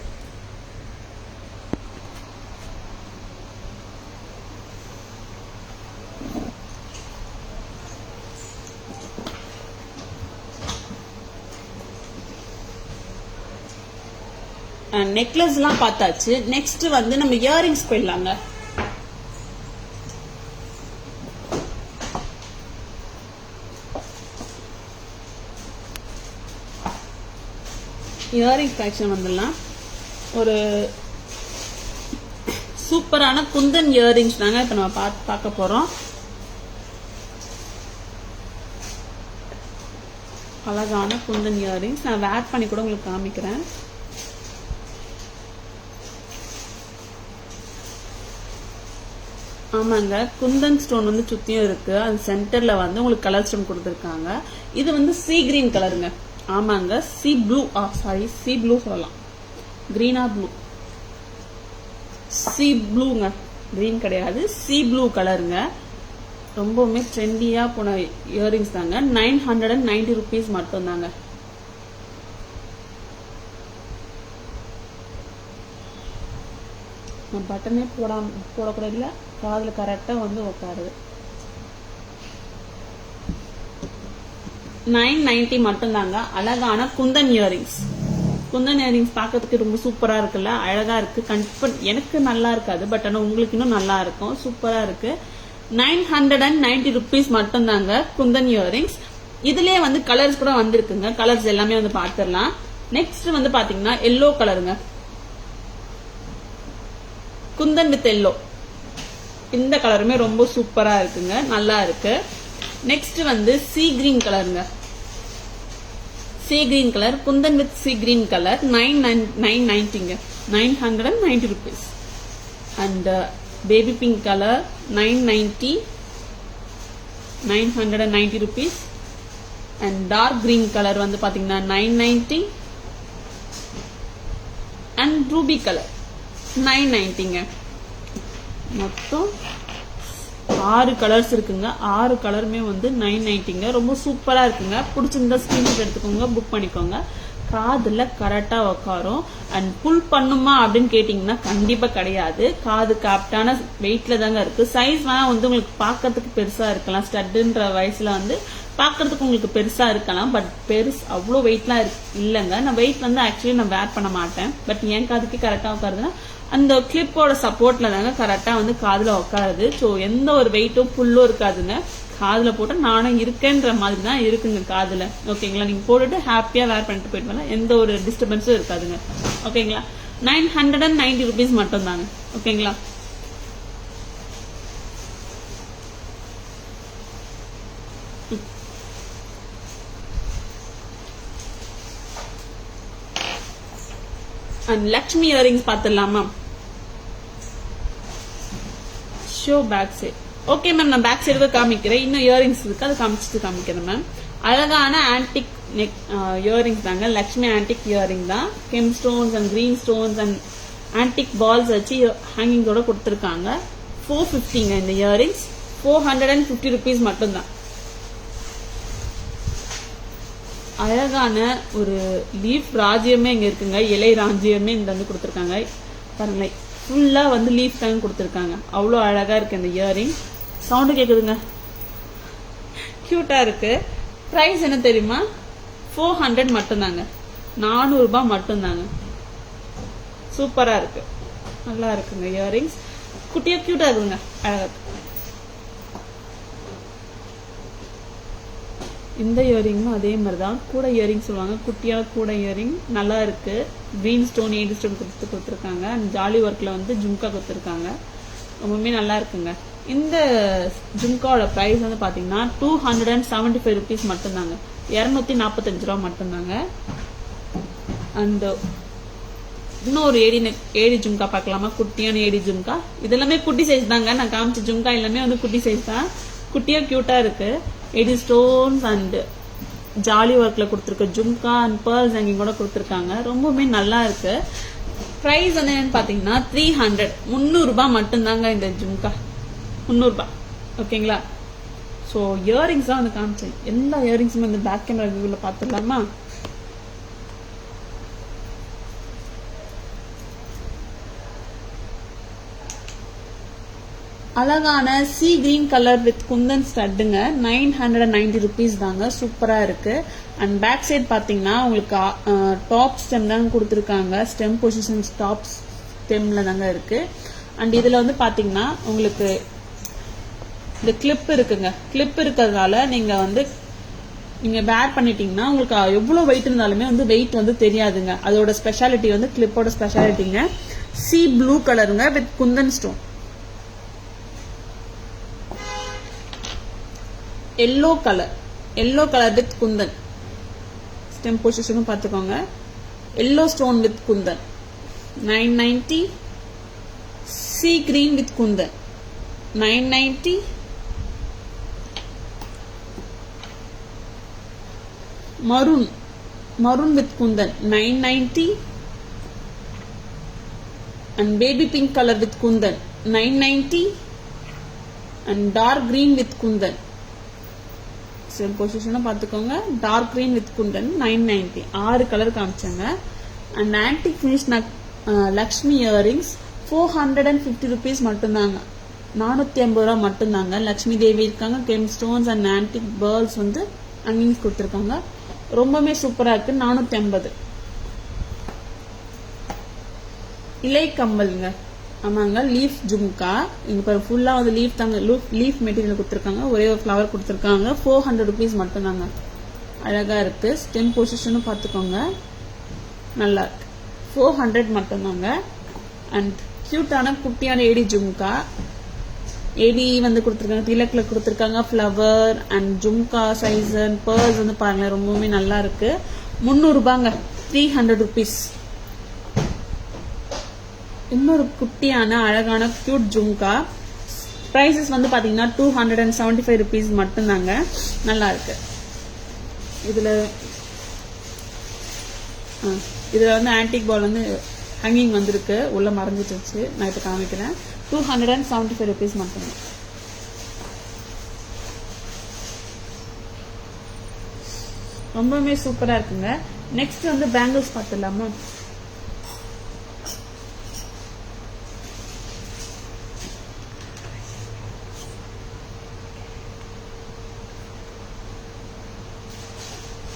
நெக்லஸ் எல்லாம் பார்த்தாச்சு. நெக்ஸ்ட் வந்து நம்ம இயரிங்ஸ் போயிடலாங்க. இயரிங்ஸ் கலெக்ஷன் வந்துடலாம். ஒரு சூப்பரான குந்தன் இயரிங்ஸ் தாங்க இப்ப நம்ம பார்க்க போறோம். அழகான குந்தன் இயரிங்ஸ் நான் வேர் பண்ணி கூட உங்களுக்கு காமிக்கிறேன். ஆமாங்க, குந்தன் ஸ்டோன் வந்து சுத்தியும் இருக்கு. அது சென்டர்ல வந்து உங்களுக்கு கலர் ஸ்டோன் கொடுத்துருக்காங்க. இது வந்து சி கிரீன் கலருங்க. ஆமாங்க, சி ப்ளூ சொல்லலாம். கிரீனா ப்ளூ, சி ப்ளூங்க, கிரீன் கிடையாது, சி ப்ளூ கலருங்க. ரொம்பவுமே ட்ரெண்டியா போன இயரிங்ஸ் தாங்க. 990 rupees மட்டும் தாங்க. பட்டனே போடக்கூடாது, இல்ல காதுல கரெக்டா வந்து உட்காருது. 990 மட்டும் தாங்க. அழகான குந்தன் இயரிங்ஸ். குந்தன் இயரிங்ஸ் பார்க்கறதுக்கு ரொம்ப சூப்பரா இருக்குல்ல, அழகா இருக்கு. கண்டிப்பா எனக்கு நல்லா இருக்காது, பட் ஆனா உங்களுக்கு இன்னும் நல்லா இருக்கும். சூப்பரா இருக்கு. 990 rupees மட்டும் தாங்க குந்தன் இயரிங்ஸ். இதுலயே வந்து கலர்ஸ் கூட வந்திருக்குங்க. கலர்ஸ் எல்லாமே வந்து பாத்துடலாம். நெக்ஸ்ட் வந்து பாத்தீங்கன்னா எல்லோ கலருங்க. Kundan with yellow. இந்த கலருமே ரொம்ப சூப்பரா இருக்குங்க, நல்லா இருக்கு. நெக்ஸ்ட் வந்து சி கிரீன் கலருங்க. sea green color, kundan with sea green color, 990 990 rupees. And baby pink color 990 rupees. And dark green color வந்து பாத்தீங்கன்னா 990. And ruby color 990. மொத்தம் 6 கலர்ஸ் இருக்குங்க. 6 கலருமே வந்து 990. ரொம்ப சூப்பரா இருக்குங்க. பிடிச்சிருந்தா ஸ்கிரீன்ஷாட் எடுத்துக்கோங்க, புக் பண்ணிக்கோங்க. காதுல கரெக்டா உட்காரும். அண்ட் புல் பண்ணுமா அப்படின்னு கேட்டீங்கன்னா கண்டிப்பா கிடையாது. காது கரெக்டான வெயிட்ல தாங்க இருக்கு. சைஸ் வேணா வந்து உங்களுக்கு பாக்கிறதுக்கு பெருசா இருக்கலாம். ஸ்டட்ன்ற வயசுல வந்து பாக்கிறதுக்கு உங்களுக்கு பெருசா இருக்கலாம். பட் அவ்வளோ வெயிட்லாம் இல்லைங்க. நான் வெயிட் வந்து ஆக்சுவலி நான் வேர் பண்ண மாட்டேன். பட் என் காதுக்கு கரெக்டா உட்காருதுன்னா அந்த கிளிப்போட சப்போர்ட்ல தாங்க கரெக்டா வந்து காதுல உட்காருது. ஸோ எந்த ஒரு வெயிட்டும் புல்லும் இருக்காதுங்க. காதுல போட்டு நானும் இருக்கேன்ற மாதிரி தான் இருக்குங்க காதுல. ஓகேங்களா? நீங்க போட்டுட்டு ஹாப்பியா வேர் பண்ணிட்டு போயிட்டு வரலாம். எந்த ஒரு டிஸ்டர்பன்ஸும் இருக்காதுங்க. ஓகேங்களா? 990 rupees மட்டும் தாங்க. ஓகேங்களா? அண்ட் லக்ஷ்மி இயரிங்ஸ் பாத்துடலாமா? Show back side. Okay ma'am, நான் பேக் சைடு காமிக்கிறேன். இன்னும் இயரிங்ஸ் இருக்கு, அதை காமிக்கிறேன் மேம். அழகான ஆன்டிக் நெக் இயரிங்ஸ் தாங்க. லக்ஷ்மி ஆன்டிக் இயரிங் தான். Gem stones and green stones and antique balls வச்சு ஹேங்கிங்கோட கொடுத்துருக்காங்க. 450ங்க இந்த இயரிங்ஸ். 450 rupees மட்டும்தான். அழகான ஒரு லீஃப் ராஜ்யமே இங்க இருக்குங்க. இலை ராஜ்யமே இங்க வந்து கொடுத்துருக்காங்க. பாருங்களேன், ஃபுல்லா வந்து லீஃப் தாங்க கொடுத்துருக்காங்க. அவ்வளோ அழகா இருக்கு இந்த இயரிங். சவுண்டு கேக்குதுங்க, கியூட்டா இருக்கு. பிரைஸ் என்ன தெரியுமா? 400 மட்டும்தாங்க. 400 ரூபாய் மட்டும்தாங்க. சூப்பரா இருக்கு, நல்லா இருக்குங்க இயரிங்ஸ். குட்டியா கியூட்டா இருக்குங்க, அழகா இருக்கு. இந்த இயரிங்கும் அதே மாதிரிதான், கூட இயரிங் சொல்லுவாங்க. குட்டியா கூட இயரிங் நல்லா இருக்கு. கிரீன் ஸ்டோன் 8 ஸ்டோன் கொடுத்துருக்காங்க. அண்ட் ஜாலி ஒர்க்ல வந்து ஜும்கா கொடுத்துருக்காங்க. ரொம்பவுமே நல்லா இருக்குங்க. இந்த ஜும்காவோட பிரைஸ் வந்து பாத்தீங்கன்னா 275 rupees மட்டும்தாங்க. 245 ரூபா மட்டும்தாங்க. அண்ட் இன்னொரு ஏடி ஜும்கா பார்க்கலாமா? குட்டியான ஏடி ஜும்கா. இதெல்லாமே குட்டி சைஸ் தாங்க. நான் காமிச்ச ஜும்கா எல்லாமே வந்து குட்டி சைஸ் தான். குட்டியா கியூட்டா இருக்கு. 80 ஸ்டோன்ஸ் அண்ட் ஜாலி ஒர்க்ல கொடுத்துருக்க ஜும்கா அண்ட் பேர்ல்ஸ் ஹேங்கிங் கூட கொடுத்துருக்காங்க. ரொம்பவுமே நல்லா இருக்கு. பிரைஸ் வந்து என்னன்னு பாத்தீங்கன்னா 300 ரூபாய் மட்டும்தாங்க இந்த ஜும்கா. 300 ரூபாய். ஓகேங்களா? ஸோ இயரிங்ஸ் தான் வந்து காமிச்சேன். எல்லா இயரிங்ஸுமே வந்து பேக் கேமரா வியூல பாத்துடலாமா? அழகான sea green colour with kundan ஸ்டட்டுங்க. 990 rupees தாங்க. சூப்பரா இருக்கு. அண்ட் பேக் சைட் பாத்தீங்கன்னா உங்களுக்கு டாப் ஸ்டெம் தாங்க கொடுத்துருக்காங்க. ஸ்டெம் பொசிஷன்ஸ் டாப் ஸ்டெம்ல தாங்க இருக்கு. அண்ட் இதுல வந்து பாத்தீங்கன்னா உங்களுக்கு இந்த கிளிப் இருக்குங்க. கிளிப் இருக்கிறதுனால நீங்க வேர் பண்ணிட்டீங்கன்னா உங்களுக்கு எவ்வளவு வெயிட் இருந்தாலுமே வந்து வெயிட் வந்து தெரியாதுங்க. அதோட ஸ்பெஷாலிட்டி வந்து கிளிப்போட ஸ்பெஷாலிட்டிங்க. சி ப்ளூ கலருங்க with kundan stone. Yellow colour with kundan. Stem பொசிஷனும் பார்த்துக்கோங்க. Yellow stone with kundan 990. Sea green with kundan 990. Maroon with kundan 990. and baby pink color with kundan 990. and dark green with kundan. Same பொசிஷனை பார்த்துக்கோங்க. Dark green with kundan 990. 6 colour காமிச்சாங்க. And antique finish Lakshmi earrings 450 rupees மட்டும்தாங்க. 450 ரூபா மட்டும்தாங்க. லக்ஷ்மி தேவி இருக்காங்க. Gem stones and antique pearls வந்து அங்கேயும் கொடுத்துருக்காங்க. ரொம்பவே சூப்பரா இருக்கு. 450. இலை கம்பல்ங்க. ஆமாங்க, லீஃப் ஜும்கா. இங்க ஃபுல்லா வந்து லீஃப் தாங்க. லீஃப் மெட்டீரியல் கொடுத்துருக்காங்க. ஒரே ஒரு ஃபிளவர் கொடுத்துருக்காங்க. 400 rupees மட்டும்தாங்க. அழகா இருக்கு. ஸ்டெம் பொசிஷனும் பார்த்துக்கோங்க, நல்லா இருக்கு. 400 மட்டும்தாங்க. அண்ட் கியூட்டான குட்டியான ஏடி ஜும்கா. ஏடி வந்து கொடுத்துருக்காங்க. திலக்ல கொடுத்துருக்காங்க. Flower and jhumka size and pearls வந்து பாருங்க, ரொம்பவுமே நல்லா இருக்கு. 300 300 rupees. இன்னொரு குட்டியான அழகான கியூட் ஜும்கா. பிரைசஸ் வந்து பாத்தீங்கன்னா 275 rupees மட்டும்தாங்க. நல்லா இருக்கு. இதுல வந்து ஆன்டிக் பால் வந்து ஹேங்கிங் வந்திருக்கு, உள்ள மறைஞ்சிட்டு. நான் இப்ப காமிக்கிறேன். 275 rupees மட்டும்தான். ரொம்பவே சூப்பரா இருக்குங்க. நெக்ஸ்ட் வந்து பேங்கிள்ஸ் பார்த்துடலாமா?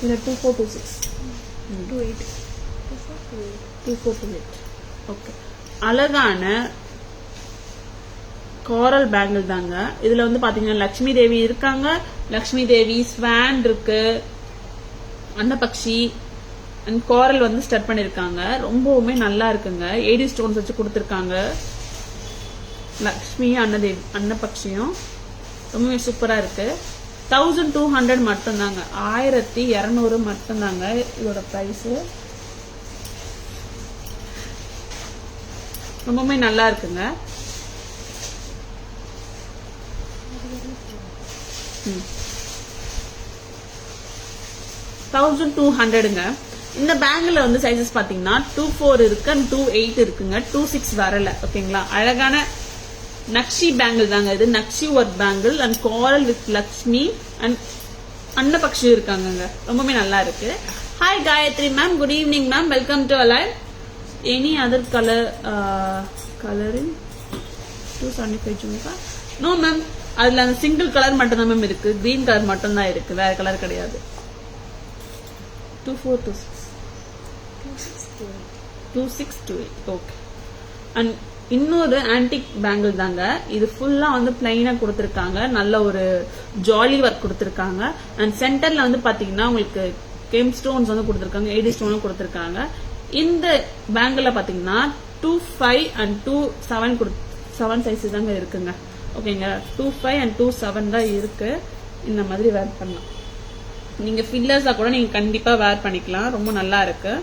இதுல 2426 2428. ஓகே, அழகான கோரல் பேங்கிள் தாங்க. இதுல வந்து பாத்தீங்கன்னா லட்சுமி தேவி இருக்காங்க. லட்சுமி தேவி, ஸ்வான் இருக்கு, அன்னபக்ஷி அண்ட் கோரல் வந்து ஸ்டட் பண்ணிருக்காங்க. ரொம்பவுமே நல்லா இருக்குங்க. ஏடி ஸ்டோன்ஸ் வச்சு கொடுத்துருக்காங்க. லக்ஷ்மி அன்னதேவி அன்னபக்ஷியும் ரொம்பவே சூப்பரா இருக்கு. 1200 மட்டும்தாங்க. 1200 மட்டும்தாங்க இதோட பிரைஸ். ரொம்பவுமே நல்லா இருக்குங்க. ம் 1200ங்க. இந்த பேங்கிள் வந்து சைசஸ் பாத்தீங்கன்னா 24 இருக்கு அண்ட் 28 இருக்குங்க. 26 வரல. ஓகேங்களா? அழகான நக்ஷி பேங்கிள் தாங்க இது. Nakshi work bangle and coral with Lakshmi and அன்னபக்ஷி இருக்காங்க. ரொம்பவே நல்லா இருக்கு. Hi Gayathri ma'am, good evening ma'am, welcome to alive. Any other colouring 275 jhumka? No ma'am, அதுல அந்த சிங்கிள் கலர் மட்டும் தான் மேம் இருக்கு. கிரீன் கலர் மட்டும் தான் இருக்கு, வேற கலர் கிடையாது. 2628. ஓகே. அண்ட் இன்னொரு ஆன்டிக் பேங்கிள் தாங்க. இது ஃபுல்லா வந்து பிளைனா கொடுத்திருக்காங்க. நல்ல ஒரு ஜாலி ஒர்க் கொடுத்திருக்காங்க. அண்ட் சென்டர்ல வந்து பாத்தீங்கன்னா உங்களுக்கு கெம் ஸ்டோன்ஸ் வந்து கொடுத்திருக்காங்க, ஏடி ஸ்டோனும் கொடுத்திருக்காங்க. இந்த பேங்கிள் பாத்தீங்கன்னா 25 அண்ட் 27 சைஸ் தாங்க இருக்குங்க. ஓகேங்க, 25 அண்ட் 27 தான் இருக்கு. இந்த மாதிரி வேர் பண்ணலாம். நீங்க ஃபில்லர்ஸா கூட நீங்க கண்டிப்பா வேர் பண்ணிக்கலாம். ரொம்ப நல்லா இருக்கு.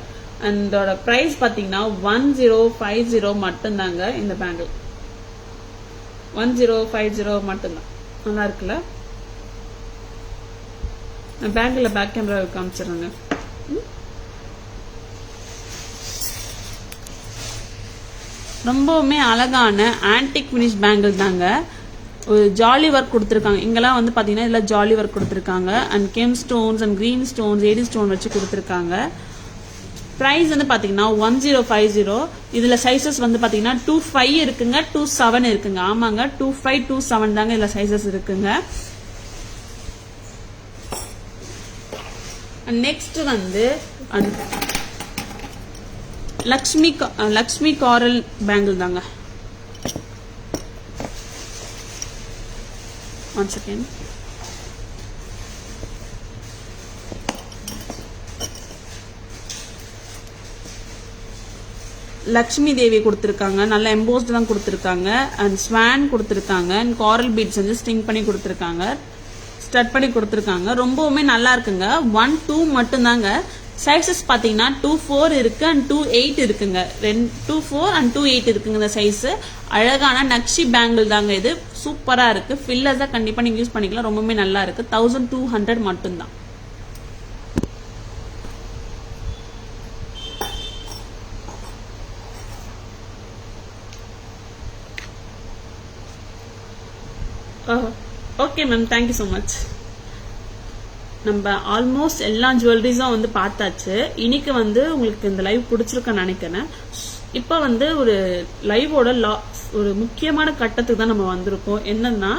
அதோட பிரைஸ் பாத்தீங்கன்னா 1050 மட்டும்தாங்க. இந்த பேங்கிள் 1050 மட்டும்தான். நல்லா இருக்குல்ல? நான் பேங்கிள் பேக் கேமரா காமிச்சிடுறேங்க. ரொம்பவுமே அழகான ஆன்டிக் பினிஷ் பேங்கிள் தாங்க. ஒரு ஜாலி ஒர்க் கொடுத்துருக்காங்க. இங்கெல்லாம் வந்து பாத்தீங்கன்னா இதுல ஜாலி ஒர்க் கொடுத்துருக்காங்க. And gem stones and green stones, AD stone வச்சு கொடுத்துருக்காங்க. பிரைஸ் வந்து பாத்தீங்கன்னா 1050. இதுல சைசஸ் வந்து பாத்தீங்கன்னா 25 இருக்குங்க, 27 இருக்குங்க. ஆமாங்க, 25, 27 தாங்க இதுல சைசஸ் இருக்குங்க. நெக்ஸ்ட் வந்து லக்ஷ்மி காரல் பேங்கிள் தாங்க. One second. லக்ஷ்மி தேவி கொடுத்திருக்காங்க. நல்ல எம்போஸ்ட் தான் கொடுத்திருக்காங்க. அண்ட் ஸ்வான் கொடுத்திருக்காங்க. அண்ட் காரல் பீட்ஸ் வந்து ஸ்டிங் பண்ணி கொடுத்திருக்காங்க, ஸ்டட் பண்ணி கொடுத்திருக்காங்க. ரொம்பவுமே நல்லா இருக்குங்க. 1, 2 மட்டும்தாங்க. சைசஸ் பாத்தீங்கன்னா 24 இருக்கு அண்ட் 28 இருக்குங்க. 24 அண்ட் 28 இருக்குங்க இந்த சைஸ். அழகான நக்ஷி பேங்கிள் தாங்க இது. சூப்பரா இருக்கு. ஃபில்லர்ஸா கண்டிப்பா நீங்க யூஸ் பண்ணிக்கலாம். ரொம்பவே நல்லா இருக்கு. 1200 மட்டும்தான். Okay ma'am, thank you so much. நம்ம ஆல்மோஸ்ட் எல்லா ஜுவல்லரிஸும் வந்து பார்த்தாச்சு. இன்னைக்கு வந்து உங்களுக்கு இந்த லைவ் பிடிச்சிருக்குன்னு நினைக்கிறேன். இப்போ வந்து ஒரு லைவோட ஒரு முக்கியமான கட்டத்துக்கு தான் நம்ம வந்திருக்கோம். என்னன்னா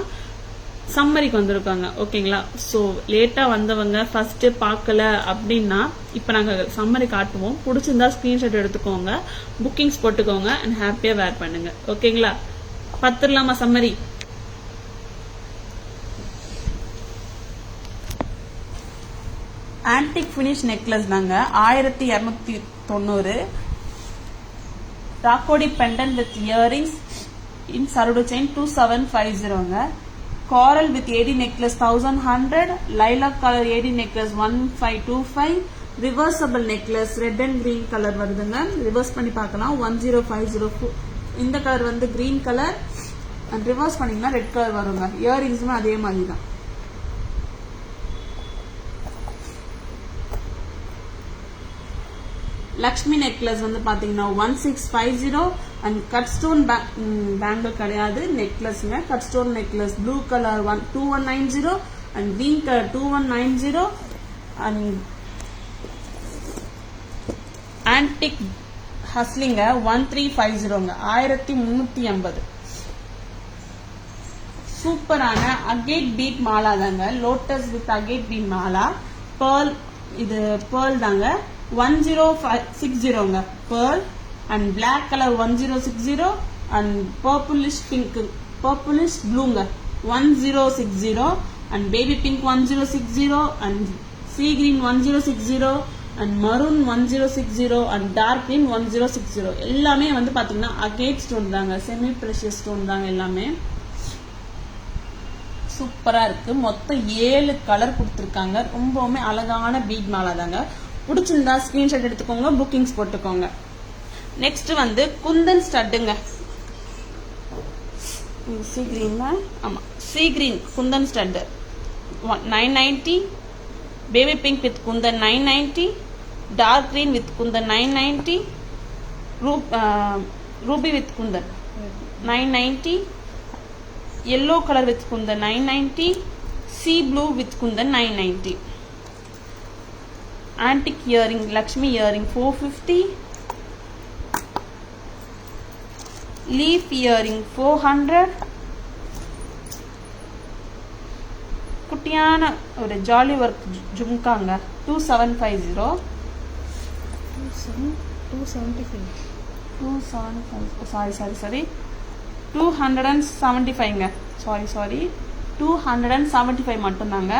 சம்மரிக்கு வந்திருக்காங்க. ஓகேங்களா? ஸோ லேட்டா வந்தவங்க ஃபர்ஸ்ட் பார்க்கல அப்படின்னா இப்போ நாங்கள் சம்மரி காட்டுவோம். பிடிச்சிருந்தா ஸ்கிரீன்ஷாட் எடுத்துக்கோங்க, புக்கிங்ஸ் போட்டுக்கோங்க அண்ட் ஹாப்பியா வேர் பண்ணுங்க. ஓகேங்களா? பார்த்துடலாமா சம்மரி? ஆன்டிக் பினிஷ் நெக்லஸ் தாங்க. 1290. ராக்கோடி பெண்டன் வித் இயரிங்ஸ் இன் சருடு chain 2750. Coral with AD necklace 1100. Lilac colour AD necklace 1525. Reversible necklace red and green colour வருதுங்க. ரிவர்ஸ் பண்ணி பார்க்கலாம். 10504 இந்த கலர் வந்து கிரீன் கலர் அண்ட் ரிவர்ஸ் பண்ணீங்கன்னா ரெட் கலர் வருங்க. இயரிங்ஸுமே அதே மாதிரி தான். லக்ஷ்மி நெக்லஸ் வந்து பாத்தீங்கன்னா 1650 அண்ட் கட் ஸ்டோன் பேங்கிள் கிடையாது, நெக்லஸ்ங்க. Cut stone necklace blue colour 2190 and green colour 2190 and antique ஹஸ்லிங்க 1350ங்க 1350. சூப்பரான அகேட் பீட் மாலா தாங்க. லோட்டஸ் வித் அகேட் பீட் மாலா. பேர்ல் இது பேர்ல் தாங்க. 1060ங்க pearl and black color 1060 and purplish pink purplish blueங்க 1060 and baby pink 1060 and sea green 1060 and maroon 1060 and dark green 1060. எல்லாமே வந்து பாத்தீங்கன்னா agate stone தாங்க. semi precious stone தாங்க எல்லாமே. சூப்பரா இருக்கு. மொத்தம் 7 கலர் கொடுத்திருக்காங்க. ரொம்பவுமே அழகான பீட் மாலா தாங்க. பிடிச்சிருந்தா ஸ்கிரீன்ஷாட் எடுத்துக்கோங்க, புக்கிங்ஸ் போட்டுக்கோங்க. நெக்ஸ்ட் வந்து குந்தன் ஸ்டட்டுங்க. சி கிரீன் ஆமா sea green kundan stud 990, baby pink with kundan 990, dark green with kundan 990, ruby with kundan 990, yellow colour with kundan 990, sea blue with kundan 990. Antique earring, Lakshmi earring 450, leaf earring 400, குட்டியான ஒரு ஜாலி ஒர்க் ஜும்காங்க 2750, 275ங்க சாரி 275 மட்டும்தாங்க.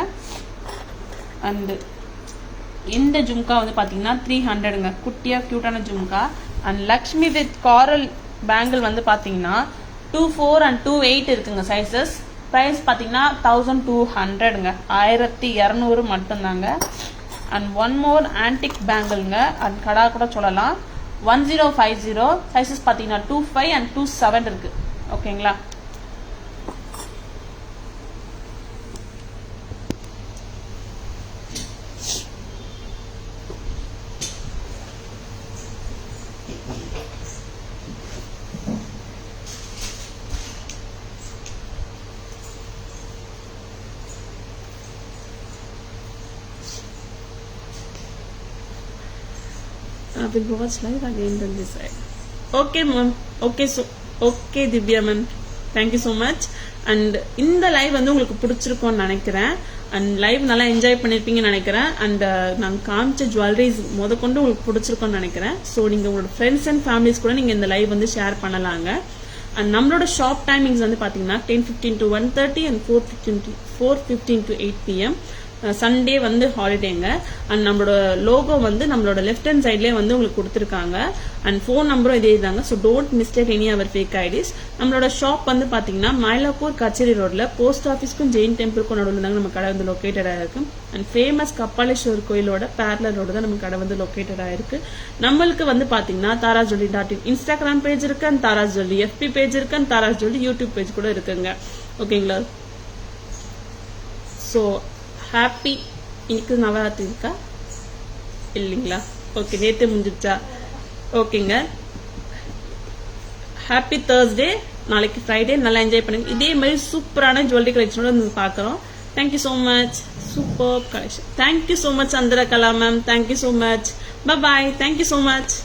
அண்ட் இந்த ஜும்கா வந்து பாத்தீங்கன்னா 300ங்க குட்டியா கியூட்டான jhumka. And Lakshmi with coral bangle வந்து பாத்தீங்கன்னா 24 and 28 இருக்குங்க சைசஸ். பிரைஸ் பாத்தீங்கன்னா 1200ங்க 1200 மட்டும்தாங்க. அண்ட் ஒன் மோர் ஆன்டிக் பேங்கிள்ங்க அண்ட் கடா கூட சொல்லலாம் 1050 சைசஸ் பாத்தீங்கன்னா 25 and 27 இருக்கு. ஓகேங்களா. I will watch live again then decide. Okay ma'am. Okay Divya ma'am. Thank you so much. And இந்த லைவ் வந்து உங்களுக்கு பிடிச்சிருக்கும்னு நினைக்கிறேன். அண்ட் லைவ் நல்லா என்ஜாய் பண்ணிருப்பீங்கன்னு நினைக்கிறேன். அண்ட் நாங்கள் காமிச்ச ஜுவல்லரிஸ் முதற்கொண்டு உங்களுக்கு பிடிச்சிருக்கும்னு நினைக்கிறேன். ஸோ நீங்கள் உங்களோட ஃப்ரெண்ட்ஸ் அண்ட் ஃபேமிலிஸ் கூட நீங்கள் இந்த லைவ் வந்து ஷேர் பண்ணலாங்க. அண்ட் நம்மளோட ஷாப் டைமிங்ஸ் வந்து பார்த்தீங்கன்னா 10:15 to 1:30 and 4:15 to 8 PM. Sunday வந்து ஹாலிடேங்க. அண்ட் நம்மளோட லோகோ வந்து நம்மளோட லெஃப்ட் ஹேண்ட் சைட்லேயே வந்து உங்களுக்கு கொடுத்துருக்காங்க. அண்ட் ஃபோன் நம்பரும் இதே தாங்க. So don't mistake any our fake IDs. நம்மளோட ஷாப் வந்து பார்த்தீங்கன்னா மயிலாப்பூர் கச்சேரி ரோட்ல போஸ்ட் ஆஃபீஸ்க்கும் ஜெயின் டெம்பிளுக்கும் நடுவில் தாங்க நம்ம கடை வந்து லொக்கேட்டடாக இருக்கு. அண்ட் ஃபேமஸ் கப்பாலேஸ்வர் கோயிலோட பேரலர் ரோடு தான் நம்ம கடை வந்து லொக்கேட்டடாக இருக்கு. நம்மளுக்கு வந்து பார்த்தீங்கன்னா tarazjewelry.in இன்ஸ்டாகிராம் பேஜ் இருக்கு, and Taraz jewellery FB page இருக்கு, and Taraz jewellery YouTube page கூட இருக்குங்க. ஓகேங்களா. ஸோ ஹாப்பி இன்னைக்கு நவராத்திரி இருக்கா இல்லைங்களா? ஓகே, நேற்று முடிஞ்சிருச்சா? ஓகேங்க. Happy Thursday. நாளைக்கு ஃப்ரைடே. நல்லா என்ஜாய் பண்ணுங்க. இதே மாதிரி சூப்பரான ஜுவல்லரி கலெக்ஷனோட வந்து பார்க்குறோம். Thank you so much. Super collection. Thank you so much Chandrakala ma'am. Thank you so much. Bye. Thank you so much.